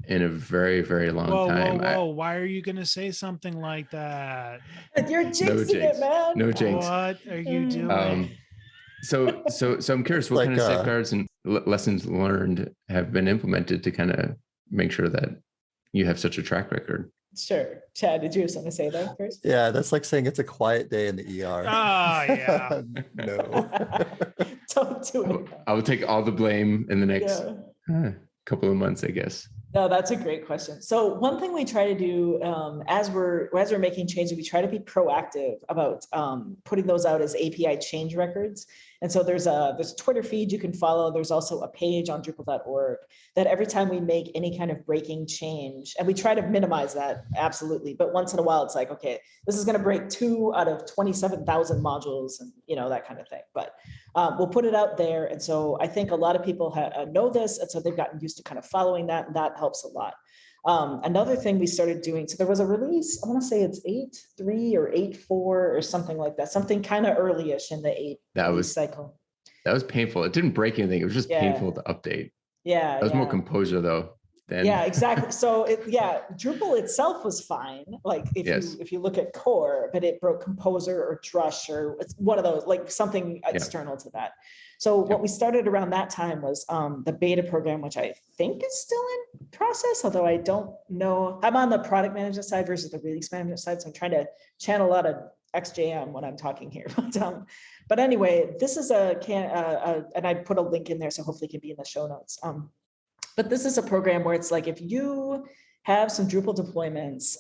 in a very, very long time. Whoa. Why are you going to say something like that? You're jinxing it, man. No jinx. What are you doing? So I'm curious, what kind of safeguards and lessons learned have been implemented to kind of make sure that you have such a track record? Sure. Chad, did you have something to say there first? Yeah, that's like saying it's a quiet day in the ER. Yeah. No. Don't do it. I will take all the blame in the next couple of months, I guess. No, that's a great question. So one thing we try to do as we're making changes, we try to be proactive about putting those out as API change records. And so there's a Twitter feed you can follow. There's also a page on Drupal.org that every time we make any kind of breaking change, and we try to minimize that, absolutely. But once in a while, it's like, okay, this is going to break 2 out of 27,000 modules and, that kind of thing. But we'll put it out there. And so I think a lot of people know this. And so they've gotten used to kind of following that, and that helps a lot. Another thing we started doing, so there was a release, I want to say it's 8.3 or 8.4 or something like that, something kind of early-ish in the 8 cycle. That was painful. It didn't break anything. It was just painful to update. Yeah. That was more composure though. Yeah, exactly. So Drupal itself was fine. Like if you look at core, but it broke Composer or Drush or it's one of those, like something external to that. So what we started around that time was the beta program, which I think is still in process, although I don't know. I'm on the product management side versus the release management side. So I'm trying to channel out of XJM when I'm talking here. But anyway, this is and I put a link in there, so hopefully it can be in the show notes. But this is a program where it's like, if you have some Drupal deployments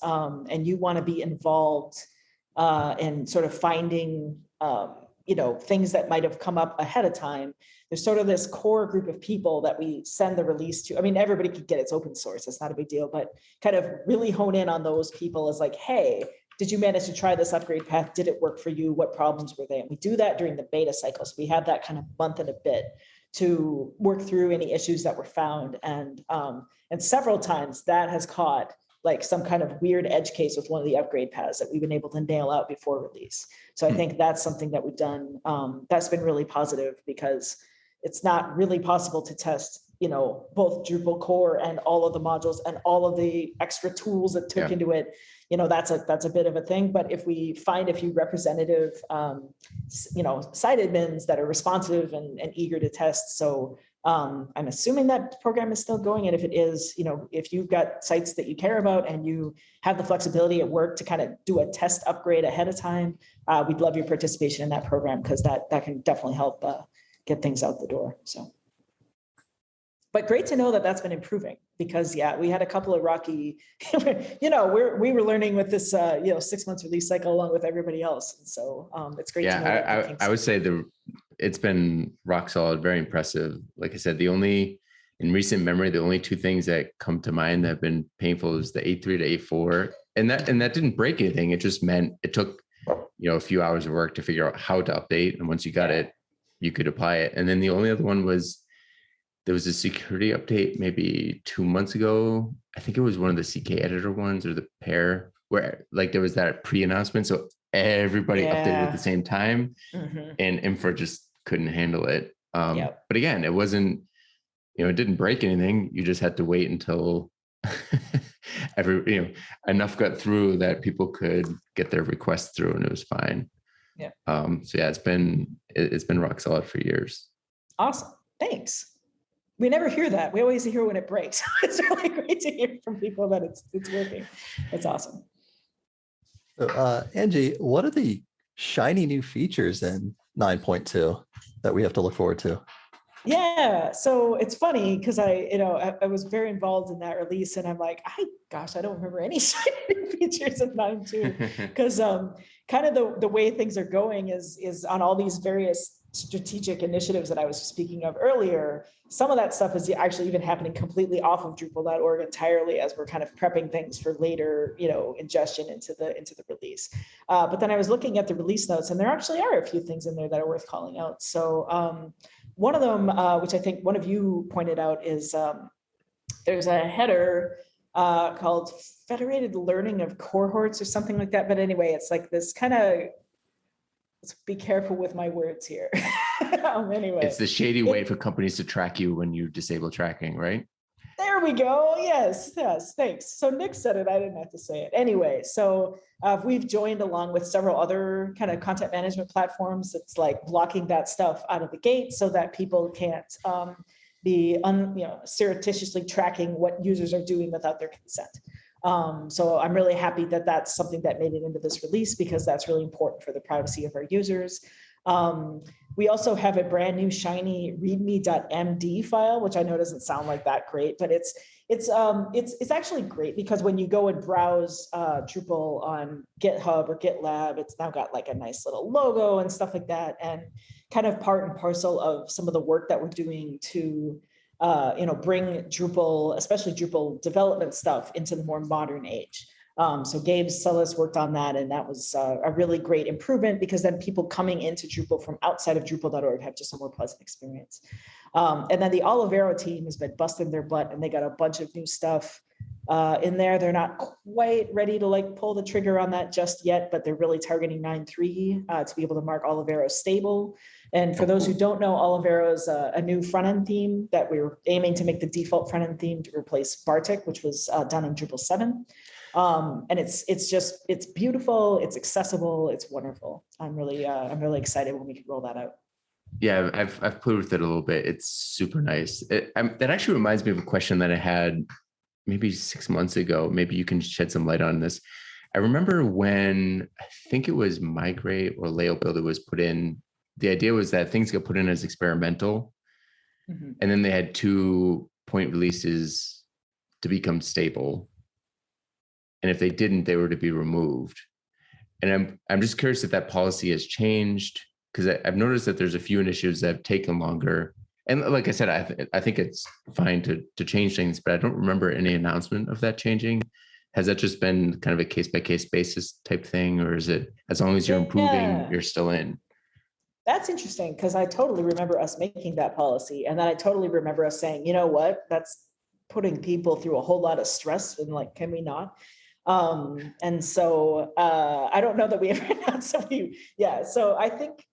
and you want to be involved in sort of finding things that might have come up ahead of time. There's sort of this core group of people that we send the release to. I mean, everybody could get it's open source. It's not a big deal, but kind of really hone in on those people as like, hey, did you manage to try this upgrade path? Did it work for you? What problems were they? And we do that during the beta cycle. So we have that kind of month and a bit to work through any issues that were found. And several times that has caught like some kind of weird edge case with one of the upgrade paths that we've been able to nail out before release. So I think that's something that we've done that's been really positive, because it's not really possible to test, both Drupal core and all of the modules and all of the extra tools that took into it. That's a bit of a thing. But if we find a few representative, site admins that are responsive and eager to test. So I'm assuming that program is still going. And if it is, if you've got sites that you care about and you have the flexibility at work to kind of do a test upgrade ahead of time, we'd love your participation in that program, because that can definitely help get things out the door. So, but great to know that that's been improving, because we had a couple of rocky, we were learning with this, 6 months release cycle along with everybody else. And so it's great to know that. I would say it's been rock solid, very impressive. Like I said, in recent memory, the only two things that come to mind that have been painful is the 8.3 to 8.4. And that didn't break anything. It just meant it took, a few hours of work to figure out how to update. And once you got it, you could apply it. And then the only other one was, there was a security update maybe 2 months ago. I think it was one of the CK editor ones or the pair, where like there was that pre-announcement. So everybody updated at the same time, and Infra just couldn't handle it. But again, it wasn't, it didn't break anything. You just had to wait until enough got through that people could get their requests through, and it was fine. It's been rock solid for years. Awesome. Thanks. We never hear that. We always hear when it breaks. It's really great to hear from people that it's working. That's awesome. So, Angie, what are the shiny new features in 9.2 that we have to look forward to? Yeah, so it's funny because I was very involved in that release, and I'm like, I don't remember any shiny features of 9.2, because kind of the way things are going is on all these various strategic initiatives that I was speaking of earlier. Some of that stuff is actually even happening completely off of Drupal.org entirely, as we're kind of prepping things for later, ingestion into the release. But then I was looking at the release notes, and there actually are a few things in there that are worth calling out. So one of them, which I think one of you pointed out, is there's a header called Federated Learning of Cohorts or something like that. But anyway, it's like this kind of, let's be careful with my words here. Anyway, it's the shady way for companies to track you when you disable tracking, right? There we go. Yes, thanks. So Nick said it, I didn't have to say it. Anyway, so we've joined along with several other kind of content management platforms. It's like blocking that stuff out of the gate so that people can't be surreptitiously tracking what users are doing without their consent. So I'm really happy that that's something that made it into this release, because that's really important for the privacy of our users. We also have a brand new shiny readme.md file, which I know doesn't sound like that great, but it's actually great, because when you go and browse Drupal on GitHub or GitLab, it's now got like a nice little logo and stuff like that, and kind of part and parcel of some of the work that we're doing to bring Drupal, especially Drupal development stuff, into the more modern age. So Gabe Sullis worked on that, and that was a really great improvement, because then people coming into Drupal from outside of Drupal.org have just a more pleasant experience. And then the Olivero team has been busting their butt, and they got a bunch of new stuff in there. They're not quite ready to like pull the trigger on that just yet, but they're really targeting 9.3 to be able to mark Olivero stable. And for those who don't know, Olivero is a new front-end theme that we were aiming to make the default front-end theme to replace Bartik, which was done in Drupal 7. And it's beautiful, it's accessible, it's wonderful. I'm really excited when we can roll that out. Yeah, I've played with it a little bit. It's super nice. That actually reminds me of a question that I had maybe 6 months ago. Maybe you can shed some light on this. I remember when, I think it was Migrate or Layout Builder was put in, the idea was that things got put in as experimental, and then they had 2-point releases to become stable. And if they didn't, they were to be removed. And I'm just curious if that policy has changed, because I've noticed that there's a few initiatives that have taken longer. And like I said, I think it's fine to change things, but I don't remember any announcement of that changing. Has that just been kind of a case by case basis type thing, or is it as long as you're improving, you're still in? That's interesting, because I totally remember us making that policy, and then I totally remember us saying, you know what, that's putting people through a whole lot of stress, and like, can we not? And so I don't know that we ever announced that so I think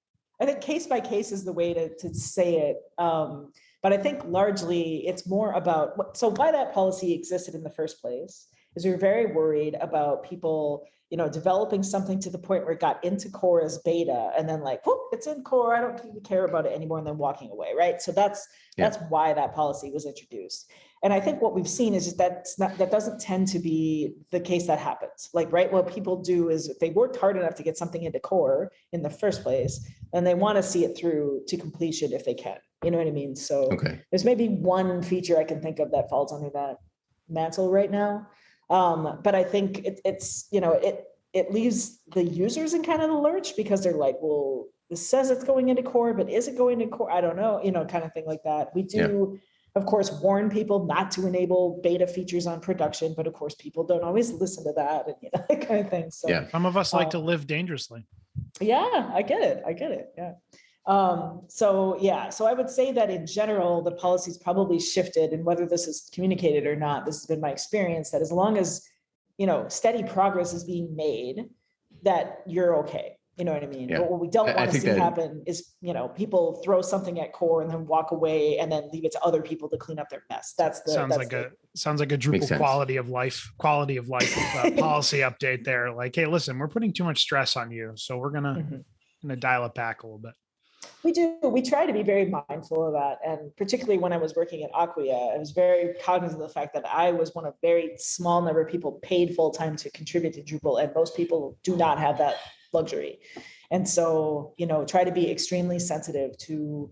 case by case is the way to say it. But I think largely it's more about, so why that policy existed in the first place is we were very worried about people, developing something to the point where it got into core as beta, and then like, whoop, it's in core, I don't even care about it anymore, and then walking away, right? So that's why that policy was introduced. And I think what we've seen is that doesn't tend to be the case that happens. Like, right, what people do is if they worked hard enough to get something into core in the first place, then they want to see it through to completion if they can. You know what I mean? So There's maybe one feature I can think of that falls under that mantle right now. But I think it leaves the users in kind of the lurch, because they're like, well, this says it's going into core, but is it going into core? I don't know, kind of thing like that. We do, of course, warn people not to enable beta features on production, but of course, people don't always listen to that, and that kind of thing. So some of us like to live dangerously. Yeah, I get it. Yeah. So I would say that in general, the policy's probably shifted, and whether this is communicated or not, this has been my experience, that as long as, steady progress is being made, that you're okay. You know what I mean? Yeah. But what we don't want to see happen is, people throw something at core and then walk away and then leave it to other people to clean up their mess. Sounds like a Drupal quality of life policy update there. Like, hey, listen, we're putting too much stress on you, so we're gonna dial it back a little bit. We try to be very mindful of that. And particularly when I was working at Acquia, I was very cognizant of the fact that I was one of very small number of people paid full time to contribute to Drupal. And most people do not have that luxury. And so, try to be extremely sensitive to,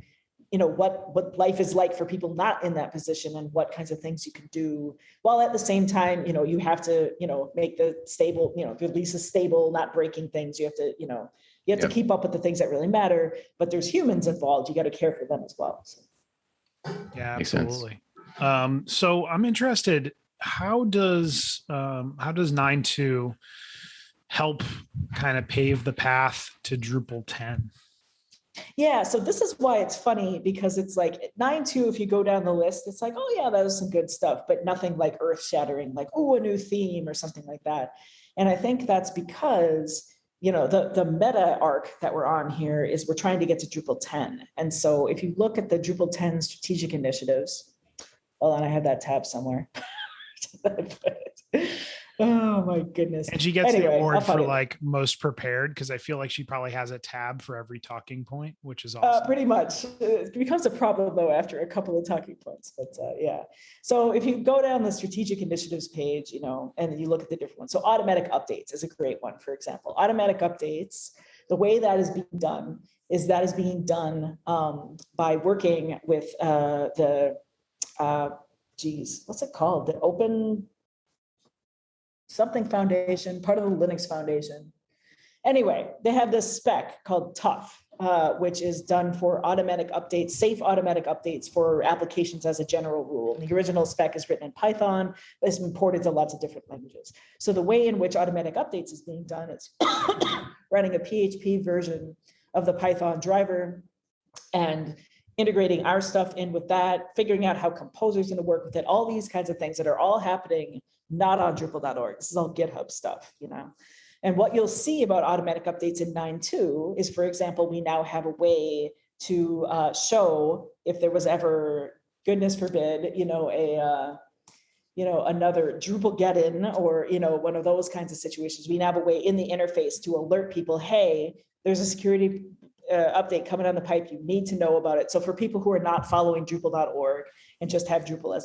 what life is like for people not in that position, and what kinds of things you can do, while at the same time, you have to, make the stable, the release is stable, not breaking things. You have to, to keep up with the things that really matter, but there's humans involved. You got to care for them as well. So. Yeah, absolutely. So I'm interested, how does 9.2 help kind of pave the path to Drupal 10? Yeah, so this is why it's funny, because it's like 9.2, if you go down the list, it's like, oh yeah, that was some good stuff, but nothing like earth-shattering, like, oh, a new theme or something like that. And I think that's because, the meta arc that we're on here is we're trying to get to Drupal 10. And so if you look at the Drupal 10 strategic initiatives, hold on, I have that tab somewhere. Oh my goodness. And she gets the award for like most prepared, because I feel like she probably has a tab for every talking point, which is awesome. Pretty much. It becomes a problem though after a couple of talking points, but yeah. So if you go down the strategic initiatives page, and you look at the different ones. So automatic updates is a great one, for example. Automatic updates, the way that is being done is by working with what's it called? The Open something foundation, part of the Linux Foundation. Anyway, they have this spec called Tough, which is done for automatic updates, safe automatic updates for applications as a general rule. And the original spec is written in Python, but it's been ported to lots of different languages. So the way in which automatic updates is being done is running a PHP version of the Python driver and integrating our stuff in with that, figuring out how Composer is going to work with it, all these kinds of things that are all happening not on Drupal.org. This is all GitHub stuff, And what you'll see about automatic updates in 9.2 is, for example, we now have a way to show if there was ever, goodness forbid, another Drupal get-in or, one of those kinds of situations. We now have a way in the interface to alert people, hey, there's a security update coming down the pipe. You need to know about it. So for people who are not following Drupal.org and just have Drupal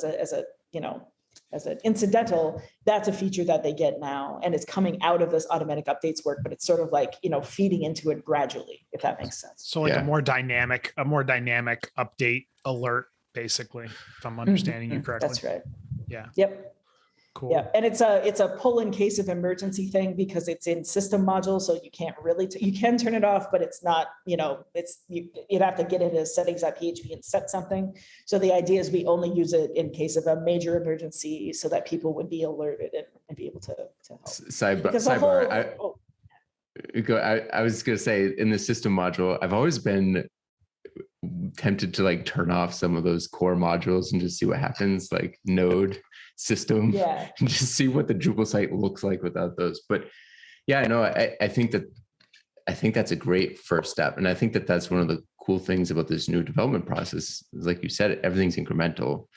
as an incidental, that's a feature that they get now. And it's coming out of this automatic updates work, but it's sort of like, feeding into it gradually, if that makes sense. So like a more dynamic update alert, basically, if I'm understanding you correctly. That's right. Yeah. Yep. Cool. Yeah, and it's a pull in case of emergency thing because it's in system module, so you can't really you can turn it off, but it's not, you'd have to get into settings.php and set something. So the idea is we only use it in case of a major emergency so that people would be alerted and be able to help. Sidebar. I was going to say, in the system module, I've always been tempted to like turn off some of those core modules and just see what happens, like node system, and just see what the Drupal site looks like without those. But yeah, I know, I think that's a great first step. And I think that that's one of the cool things about this new development process. Like you said, everything's incremental.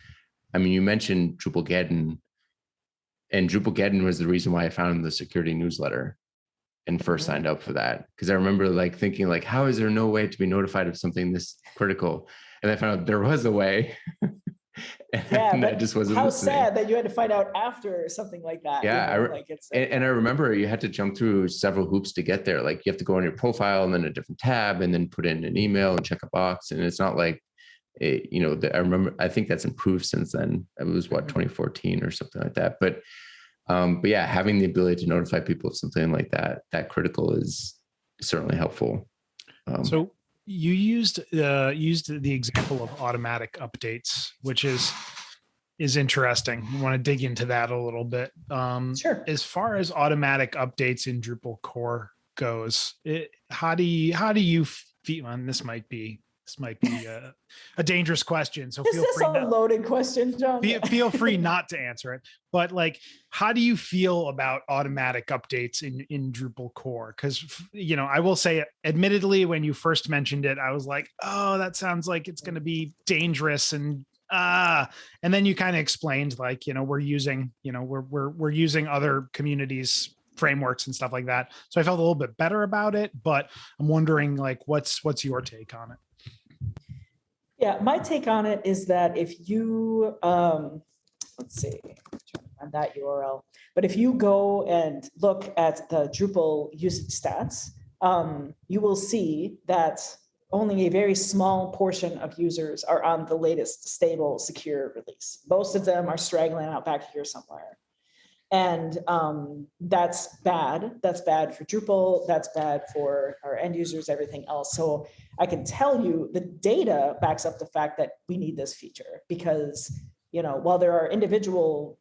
I mean, you mentioned Drupalgeddon, and Drupalgeddon was the reason why I found the security newsletter and first signed up for that. Because I remember like thinking like, how is there no way to be notified of something this critical? And I found out there was a way. And I just wasn't how listening. Sad that you had to find out after something like that. Yeah, and I remember you had to jump through several hoops to get there. Like you have to go on your profile and then a different tab and then put in an email and check a box. And it's not like, I think that's improved since then. It was 2014 or something like that. But yeah, having the ability to notify people of something like that critical is certainly helpful. So you used the example of automatic updates, which is interesting. You want to dig into that a little bit. Sure. As far as automatic updates in Drupal core goes, how do you feel? And this might be a dangerous question. So is this a loaded question, John? Feel free not to answer it. But like, how do you feel about automatic updates in Drupal core? Because I will say, admittedly, when you first mentioned it, I was like, oh, that sounds like it's going to be dangerous and then you kind of explained like, we're using other communities frameworks and stuff like that. So I felt a little bit better about it, but I'm wondering like, what's your take on it? Yeah, my take on it is that if you, let's see, I'm trying to find that URL, but if you go and look at the Drupal usage stats, you will see that only a very small portion of users are on the latest stable, secure release. Most of them are straggling out back here somewhere. And that's bad. That's bad for Drupal. That's bad for our end users, everything else. So I can tell you the data backs up the fact that we need this feature because, while there are individual,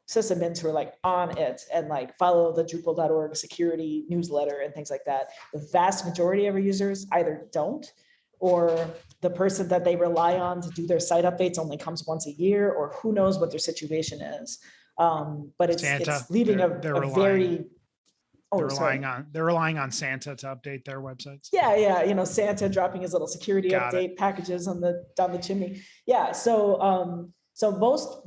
sysadmins who are like on it and like follow the Drupal.org security newsletter and things like that, the vast majority of our users either don't, or the person that they rely on to do their site updates only comes once a year, or who knows what their situation is. But it's leaving they're relying on Santa to update their websites. Yeah. Santa dropping his little security update packages down the chimney. Yeah. So most,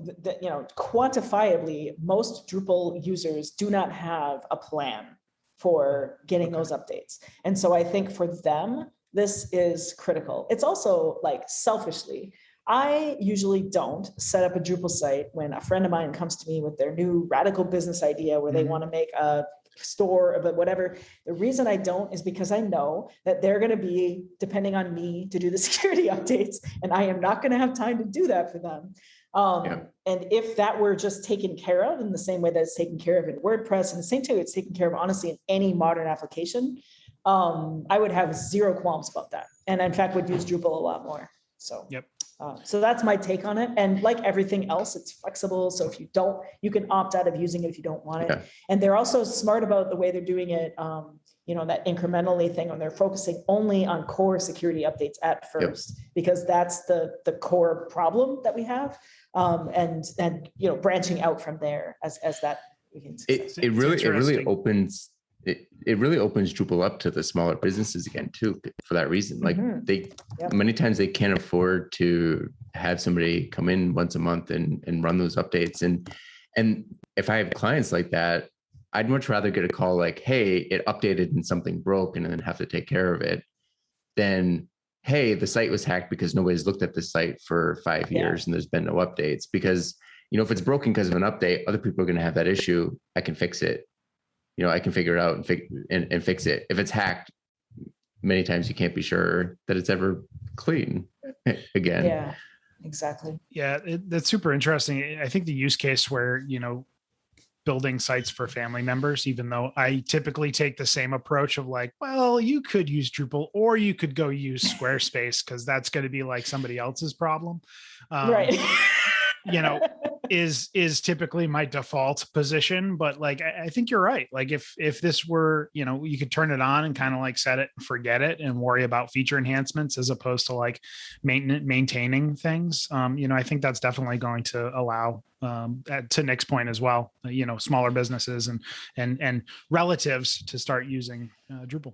quantifiably, most Drupal users do not have a plan for getting those updates. And so I think for them, this is critical. It's also like selfishly, I usually don't set up a Drupal site when a friend of mine comes to me with their new radical business idea where they want to make a store, but whatever. The reason I don't is because I know that they're going to be depending on me to do the security updates, and I am not going to have time to do that for them. And if that were just taken care of in the same way that it's taken care of in WordPress, and the same way it's taken care of, honestly, in any modern application, I would have zero qualms about that. And in fact, would use Drupal a lot more. So, so that's my take on it. And like everything else, it's flexible. So if you don't, you can opt out of using it if you don't want it. And they're also smart about the way they're doing it. That incrementally thing, and they're focusing only on core security updates at first, because that's the core problem that we have. And branching out from there as that. It really opens Drupal up to the smaller businesses again too, for that reason. Like many times they can't afford to have somebody come in once a month and run those updates. And if I have clients like that, I'd much rather get a call like, hey, it updated and something broke, and then have to take care of it, than, hey, the site was hacked because nobody's looked at this site for 5 years and there's been no updates. Because, if it's broken because of an update, other people are going to have that issue. I can fix it. I can figure it out and fix it. If it's hacked, many times you can't be sure that it's ever clean again. Yeah, exactly. Yeah, that's super interesting. I think the use case where, building sites for family members, even though I typically take the same approach of like, well, you could use Drupal or you could go use Squarespace because that's going to be like somebody else's problem. Right. Is typically my default position, but like I think you're right. Like if this were, you could turn it on and kind of like set it and forget it and worry about feature enhancements as opposed to like maintaining things. I think that's definitely going to allow, to Nick's point as well, smaller businesses and relatives to start using Drupal.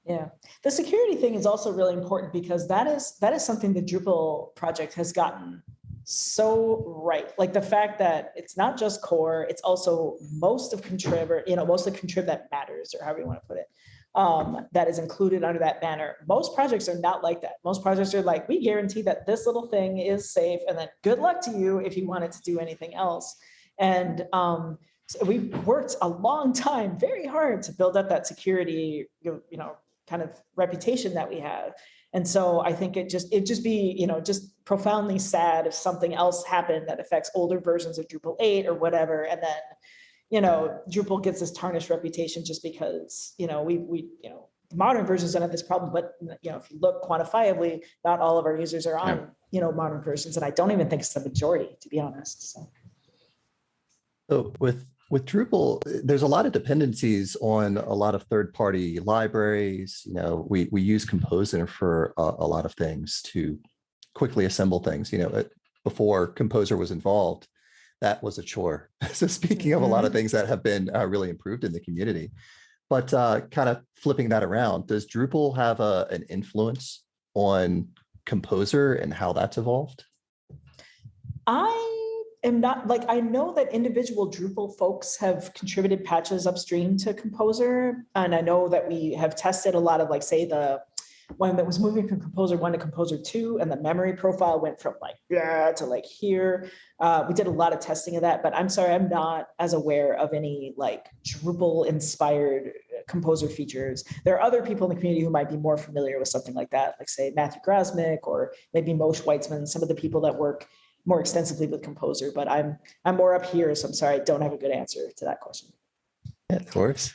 Yeah, the security thing is also really important because that is something the Drupal project has gotten so right. Like the fact that it's not just core, it's also most of contrib, or most of contrib that matters, or however you want to put it, that is included under that banner. Most projects are not like that. Most projects are like, we guarantee that this little thing is safe, and then good luck to you if you want it to do anything else. And so we worked a long time, very hard to build up that security, kind of reputation that we have. And so I think it'd just be, just profoundly sad if something else happened that affects older versions of Drupal 8 or whatever. And then, Drupal gets this tarnished reputation just because, we modern versions don't have this problem. But, if you look quantifiably, not all of our users are on, modern versions. And I don't even think it's the majority, to be honest. So with Drupal, there's a lot of dependencies on a lot of third-party libraries. We use Composer for a lot of things to quickly assemble things. Before Composer was involved, that was a chore. So speaking of a lot of things that have been really improved in the community, but kind of flipping that around, does Drupal have an influence on Composer and how that's evolved? I know that individual Drupal folks have contributed patches upstream to Composer. And I know that we have tested a lot of say the one that was moving from Composer 1 to Composer 2, and the memory profile went from to here. We did a lot of testing of that, but I'm sorry, I'm not as aware of any Drupal inspired Composer features. There are other people in the community who might be more familiar with something like that, like say Matthew Grosmick or maybe Moshe Weitzman, some of the people that work more extensively with Composer, but I'm more up here, so I'm sorry, I don't have a good answer to that question. Yeah, of course.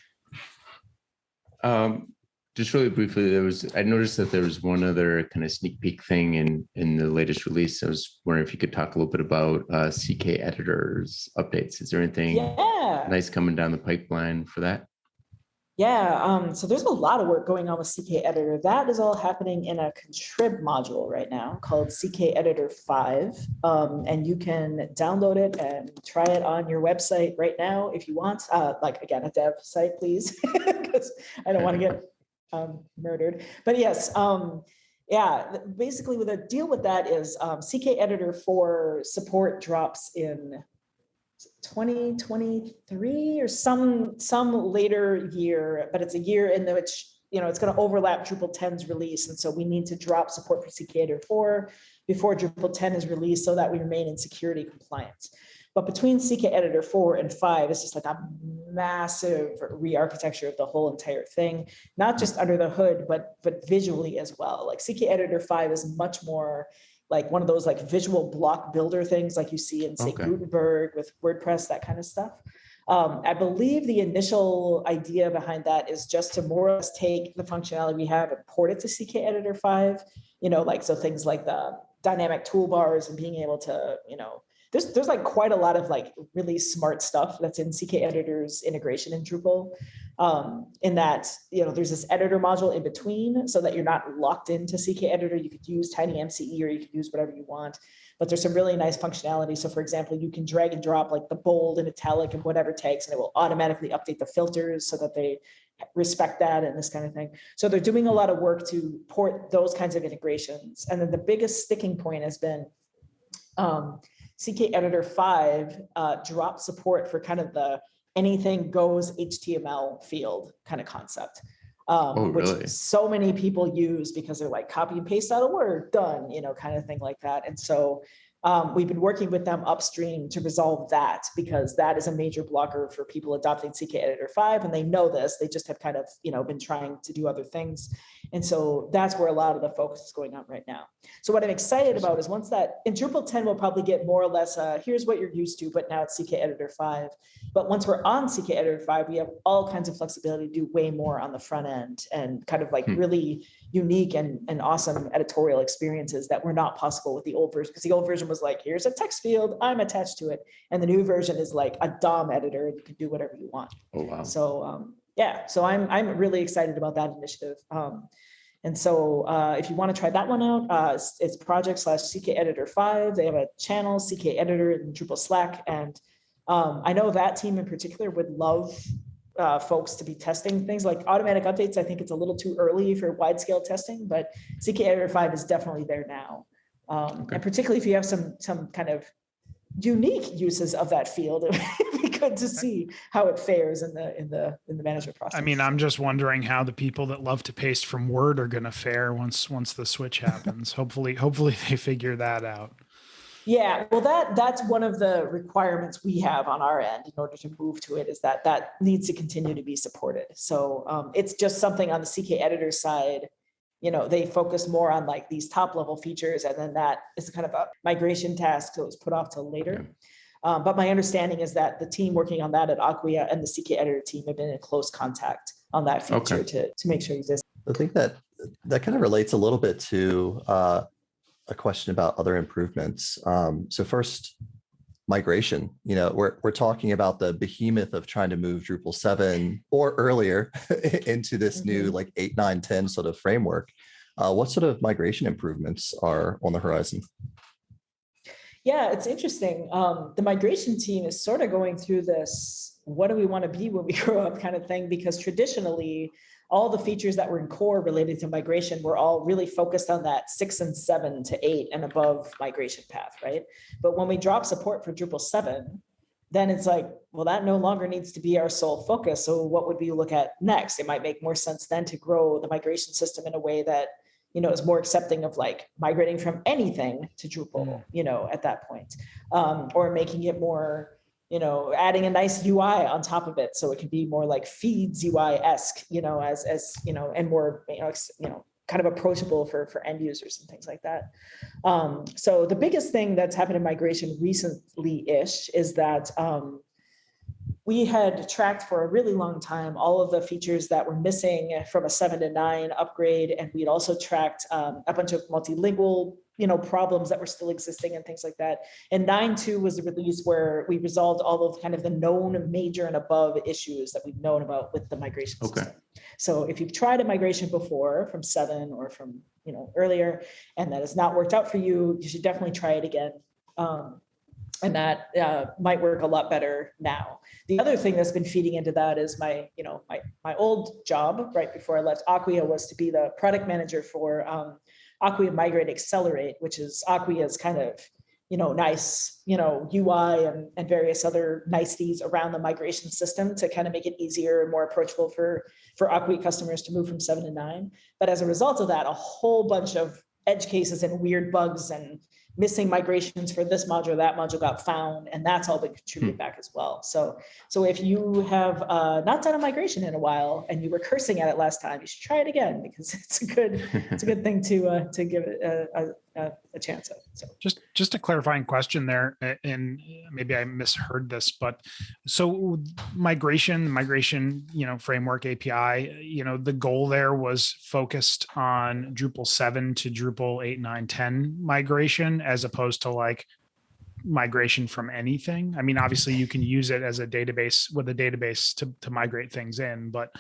Just really briefly, I noticed that there was one other kind of sneak peek thing in the latest release. I was wondering if you could talk a little bit about CK editors updates. Is there anything nice coming down the pipeline for that? Yeah, so there's a lot of work going on with CK Editor. That is all happening in a contrib module right now called CK Editor 5. And you can download it and try it on your website right now if you want. Again, a dev site, please, because I don't want to get murdered. But yes, basically the deal with that is CK Editor 4 support drops in 2023 or some later year, but it's a year in which it's going to overlap Drupal 10's release, and so we need to drop support for CK Editor 4 before Drupal 10 is released so that we remain in security compliance. But between CK Editor 4 and 5, it's just a massive re-architecture of the whole entire thing, not just under the hood, but visually as well. CK Editor 5 is much more one of those visual block builder things like you see in say Gutenberg with WordPress, that kind of stuff. I believe the initial idea behind that is just to more or less take the functionality we have and port it to CK Editor 5, so things like the dynamic toolbars and being able to, there's quite a lot of really smart stuff that's in CK Editor's integration in Drupal. In that, there's this editor module in between so that you're not locked into CK Editor. You could use TinyMCE or you could use whatever you want, but there's some really nice functionality. So for example, you can drag and drop the bold and italic and whatever tags, and it will automatically update the filters so that they respect that and this kind of thing. So they're doing a lot of work to port those kinds of integrations. And then the biggest sticking point has been CK Editor 5 dropped support for kind of the anything goes HTML field kind of concept, which so many people use because they're copy and paste out a word, done, kind of thing like that. And so we've been working with them upstream to resolve that, because that is a major blocker for people adopting CK Editor 5, and they know this. They just have kind of, been trying to do other things. And so that's where a lot of the focus is going on right now. So what I'm excited about is once that, in Drupal 10, we'll probably get more or less, here's what you're used to, but now it's CK Editor 5. But once we're on CK Editor 5, we have all kinds of flexibility to do way more on the front end, and kind of like really unique and awesome editorial experiences that were not possible with the old version, because the old version was like, here's a text field, I'm attached to it. And the new version is like a DOM editor, and you can do whatever you want. Oh, wow. So so I'm really excited about that initiative. And so if you want to try that one out, it's project/CK Editor 5. They have a channel, CK Editor, in Drupal Slack. And I know that team in particular would love folks to be testing things like automatic updates. I think it's a little too early for wide scale testing, but CK Editor 5 is definitely there now. And particularly if you have some kind of unique uses of that field, it would be good to see how it fares in the management process. I mean, I'm just wondering how the people that love to paste from Word are going to fare once the switch happens. Hopefully they figure that out. Yeah, well, that's one of the requirements we have on our end in order to move to it, is that needs to continue to be supported. So it's just something on the CK Editor side. They focus more on like these top level features, and then that is kind of a migration task that was put off till later. But my understanding is that the team working on that at Acquia and the CK Editor team have been in close contact on that feature to make sure it exists. I think that kind of relates a little bit to a question about other improvements. So first, migration. We're talking about the behemoth of trying to move Drupal 7 or earlier into this new like 8, 9, 10 sort of framework. What sort of migration improvements are on the horizon? Yeah, it's interesting. The migration team is sort of going through this, what do we want to be when we grow up kind of thing, because traditionally, all the features that were in core related to migration were all really focused on that 6 and 7 to 8 and above migration path, right? But when we drop support for Drupal 7, then it's like, well, that no longer needs to be our sole focus. So what would we look at next? It might make more sense then to grow the migration system in a way that, is more accepting of like migrating from anything to Drupal, at that point, or making it more, adding a nice UI on top of it, so it can be more like feeds UI-esque, as and more, kind of approachable for end users and things like that. So the biggest thing that's happened in migration recently-ish is that we had tracked for a really long time all of the features that were missing from a 7 to 9 upgrade, and we'd also tracked a bunch of multilingual problems that were still existing and things like that. And 9.2 was the release where we resolved all of kind of the known major and above issues that we've known about with the migration system. So if you've tried a migration before from 7 or from earlier, and that has not worked out for you, you should definitely try it again. And that might work a lot better now. The other thing that's been feeding into that is my old job right before I left Acquia was to be the product manager for Acquia Migrate Accelerate, which is Acquia's kind of nice UI and various other niceties around the migration system to kind of make it easier and more approachable for Acquia customers to move from 7 to 9. But as a result of that, a whole bunch of edge cases and weird bugs and missing migrations for this module or that module got found, and that's all been contributed back as well. So if you have not done a migration in a while and you were cursing at it last time, you should try it again, because it's a good thing to give it a chance at. So just a clarifying question there, and maybe I misheard this, but so migration, framework API, the goal there was focused on Drupal 7 to Drupal 8, 9, 10 migration, as opposed to like migration from anything. I mean, obviously you can use it as a database to migrate things in, but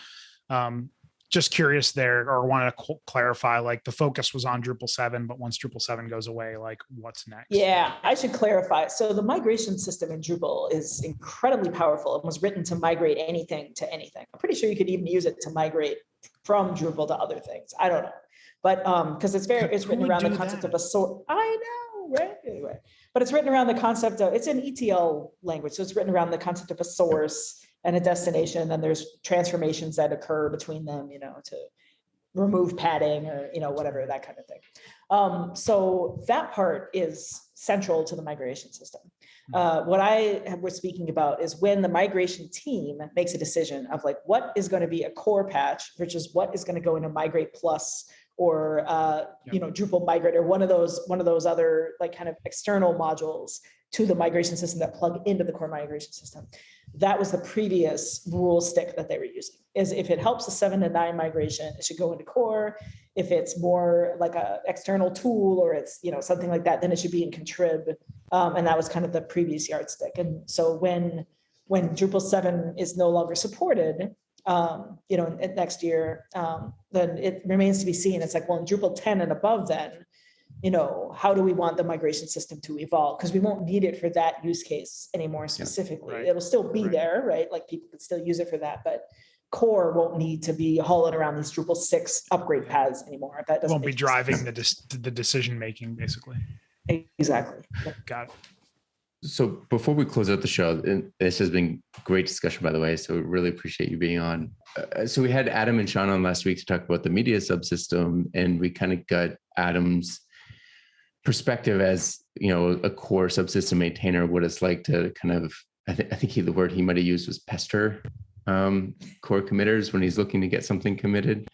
just curious there, or wanted to clarify, like the focus was on Drupal 7, but once Drupal 7 goes away, like what's next? Yeah, I should clarify. So the migration system in Drupal is incredibly powerful and was written to migrate anything to anything. I'm pretty sure you could even use it to migrate from Drupal to other things. I don't know. But because it's written around the concept of a source. I know, right? Anyway, but it's written around the concept of, it's an ETL language. So it's written around the concept of a source and a destination, and there's transformations that occur between them, to remove padding or, whatever, that kind of thing. So that part is central to the migration system. What I was speaking about is when the migration team makes a decision of like what is going to be a core patch versus what is going to go into Migrate Plus or Drupal Migrate or one of those other like kind of external modules to the migration system that plug into the core migration system. That was the previous rule stick that they were using. Is if it helps a 7 to 9 migration, it should go into core. If it's more like a external tool or it's something like that, then it should be in contrib. And that was kind of the previous yardstick. And so when Drupal 7 is no longer supported, next year, then it remains to be seen. It's like, well, in Drupal 10 and above, then how do we want the migration system to evolve? Because we won't need it for that use case anymore specifically. Right. It'll still be there, right? Like people could still use it for that, but core won't need to be hauling around these Drupal 6 upgrade paths anymore. That doesn't won't be driving the decision making, basically. Exactly. Got it. So before we close out the show, and this has been great discussion, by the way, so we really appreciate you being on. So we had Adam and Sean on last week to talk about the media subsystem, and we kind of got Adam's perspective as a core subsystem maintainer, what it's like to kind of, I think the word he might have used was pester core committers when he's looking to get something committed.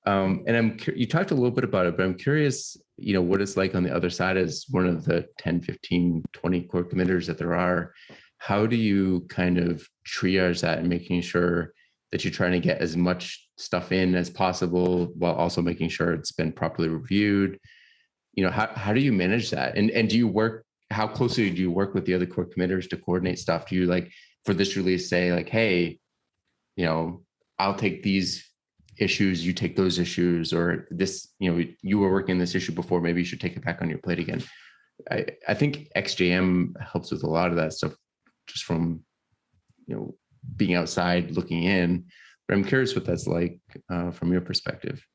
And you talked a little bit about it, but I'm curious, what it's like on the other side as one of the 10, 15, 20 core committers that there are. How do you kind of triage that and making sure that you're trying to get as much stuff in as possible while also making sure it's been properly reviewed? How do you manage that? And do you work, how closely do you work with the other core committers to coordinate stuff? Do you like for this release say like, hey, I'll take these issues, you take those issues, or this, you were working this issue before, maybe you should take it back on your plate again. I think XJM helps with a lot of that stuff just from, being outside looking in, but I'm curious what that's like from your perspective.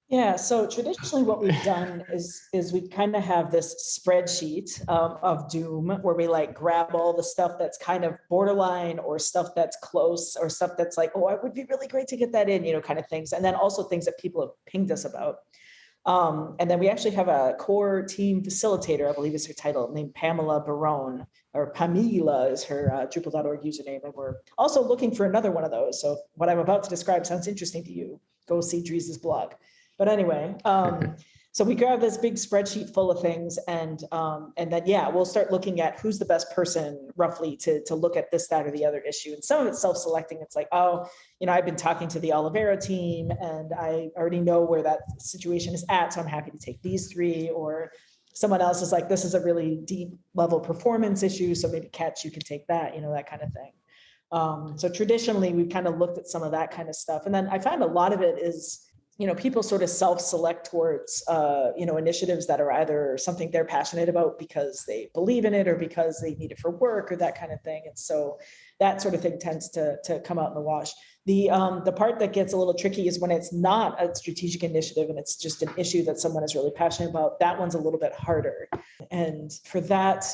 Yeah, so traditionally what we've done is we kind of have this spreadsheet of doom where we like grab all the stuff that's kind of borderline or stuff that's close or stuff that's like, oh, it would be really great to get that in, kind of things. And then also things that people have pinged us about. And then we actually have a core team facilitator, I believe is her title, named Pamela Barone, or Pamela is her Drupal.org username. And we're also looking for another one of those. So what I'm about to describe sounds interesting to you. Go see Dries' blog. But anyway, so we grab this big spreadsheet full of things and then, we'll start looking at who's the best person roughly to look at this, that, or the other issue. And some of it's self-selecting. It's like, I've been talking to the Olivera team and I already know where that situation is at. So I'm happy to take these 3, or someone else is like, this is a really deep level performance issue. So maybe Catch, you can take that, that kind of thing. So traditionally we've kind of looked at some of that kind of stuff. And then I find a lot of it is, people sort of self-select towards, initiatives that are either something they're passionate about because they believe in it or because they need it for work or that kind of thing. And so that sort of thing tends to come out in the wash. The part that gets a little tricky is when it's not a strategic initiative and it's just an issue that someone is really passionate about. That one's a little bit harder. And for that,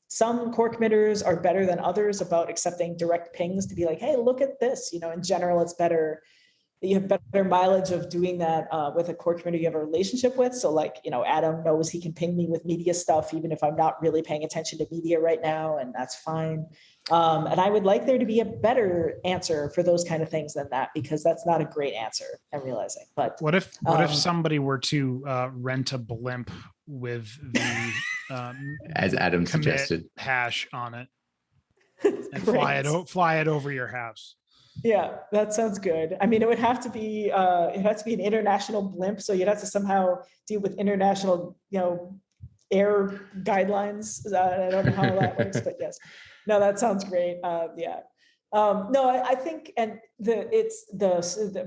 some core committers are better than others about accepting direct pings to be like, hey, look at this. In general, it's better. You have better mileage of doing that with a core committer you have a relationship with. So like, Adam knows he can ping me with media stuff, even if I'm not really paying attention to media right now, and that's fine. And I would like there to be a better answer for those kind of things than that, because that's not a great answer, I'm realizing. But what if somebody were to rent a blimp with the as Adam suggested hash on it and fly it over your house? Yeah, that sounds good. I mean, it would have to be an international blimp, so you'd have to somehow deal with international, air guidelines. I don't know how that works, but yes, no, that sounds great. No, I think, and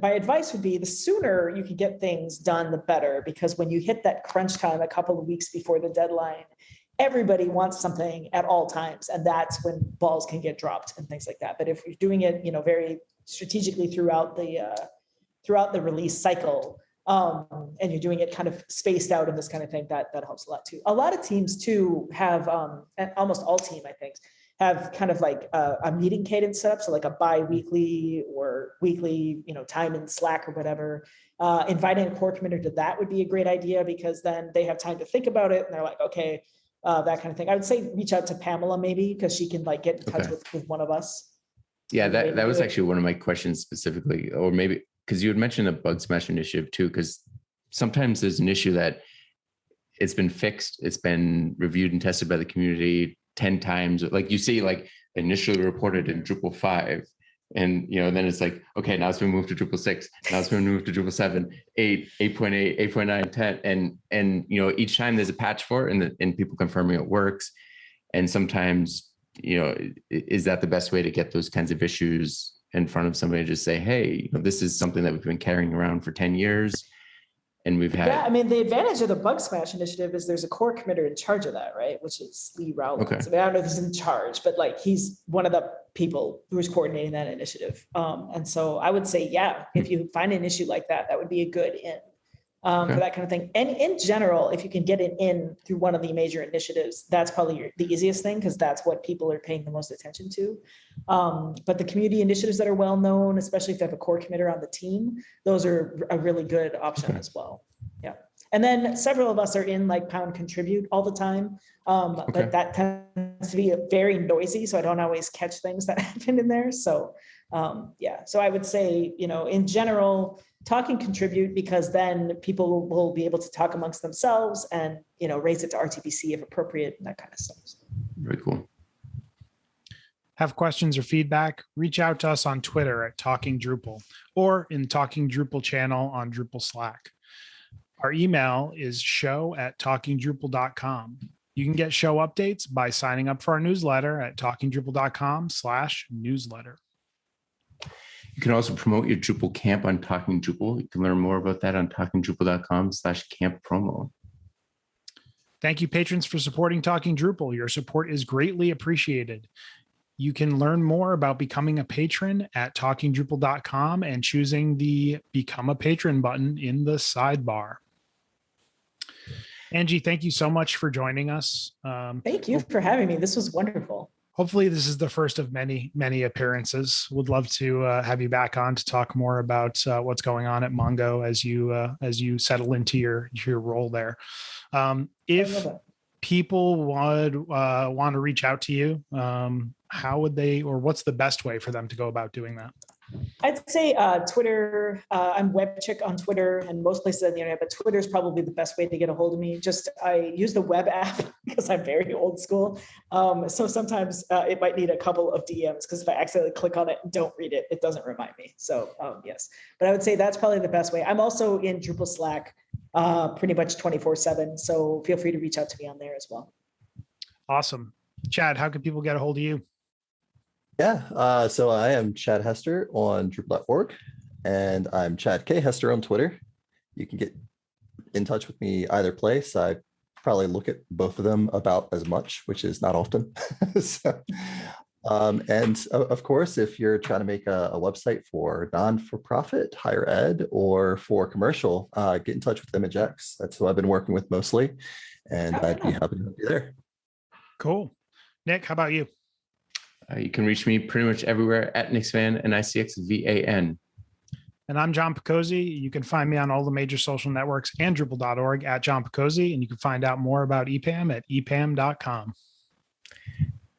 my advice would be the sooner you can get things done, the better, because when you hit that crunch time a couple of weeks before the deadline, everybody wants something at all times, and that's when balls can get dropped and things like that. But if you're doing it, very strategically throughout the release cycle, and you're doing it kind of spaced out in this kind of thing, that helps a lot too. A lot of teams too have, and almost all team, I think, have kind of like a meeting cadence set up, so like a bi-weekly or weekly, time in Slack or whatever. Inviting a core committer to that would be a great idea, because then they have time to think about it and they're like, okay, that kind of thing. I would say reach out to Pamela maybe, because she can like get in touch with one of us. Yeah, that was actually one of my questions specifically, or maybe because you had mentioned a bug smash initiative too, because sometimes there's an issue that it's been fixed, it's been reviewed and tested by the community 10 times. Like you see, like initially reported in Drupal 5, and then it's like, okay, now it's been moved to Drupal 6, now it's been moved to Drupal 7, 8, 8.8, 8.9, 10, and each time there's a patch for it, and people confirming it works. And sometimes, is that the best way to get those kinds of issues in front of somebody, to just say, hey, this is something that we've been carrying around for 10 years. And we've had. Yeah, I mean, the advantage of the bug smash initiative is there's a core committer in charge of that, right? Which is Lee Rowlands. Okay. I mean, I don't know if he's in charge, but like he's one of the people who is coordinating that initiative. And so I would say, yeah, if you find an issue like that, that would be a good in for that kind of thing. And in general, if you can get it in through one of the major initiatives, that's probably the easiest thing, because that's what people are paying the most attention to. But the community initiatives that are well known, especially if they have a core committer on the team, those are a really good option as well. Yeah. And then several of us are in like pound contribute all the time. But that tends to be very noisy, so I don't always catch things that happen in there. So so I would say, in general, talk and contribute, because then people will be able to talk amongst themselves and, raise it to RTBC if appropriate, and that kind of stuff. Very cool. Have questions or feedback? Reach out to us on Twitter at Talking Drupal, or in Talking Drupal channel on Drupal Slack. Our email is show@talkingdrupal.com. You can get show updates by signing up for our newsletter at talkingdrupal.com/newsletter. You can also promote your Drupal camp on Talking Drupal. You can learn more about that on talkingdrupal.com/camp promo. Thank you, patrons, for supporting Talking Drupal. Your support is greatly appreciated. You can learn more about becoming a patron at talkingdrupal.com and choosing the Become a Patron button in the sidebar. Angie, thank you so much for joining us. Thank you for having me. This was wonderful. Hopefully this is the first of many, many appearances. Would love to have you back on to talk more about what's going on at Mongo as you settle into your role there. If people would want to reach out to you, how would they, or what's the best way for them to go about doing that? I'd say Twitter. I'm Webchick on Twitter and most places on the internet, but Twitter is probably the best way to get a hold of me. I use the web app because I'm very old school. So sometimes it might need a couple of DMs, because if I accidentally click on it and don't read it, it doesn't remind me. So yes, but I would say that's probably the best way. I'm also in Drupal Slack pretty much 24/7. So feel free to reach out to me on there as well. Awesome. Chad, how can people get a hold of you? Yeah, so I am Chad Hester on Drupal.org, and I'm Chad K. Hester on Twitter. You can get in touch with me either place. I probably look at both of them about as much, which is not often. And of course, if you're trying to make a website for non-for-profit, higher ed, or for commercial, get in touch with ImageX. That's who I've been working with mostly, and I'd be happy to be there. Cool. Nick, how about you? You can reach me pretty much everywhere at NixVan, NICXVAN. And I'm John Picozzi. You can find me on all the major social networks and Drupal.org at John Picozzi, and you can find out more about EPAM at epam.com.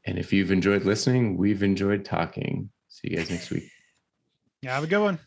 And if you've enjoyed listening, we've enjoyed talking. See you guys next week. Yeah, have a good one.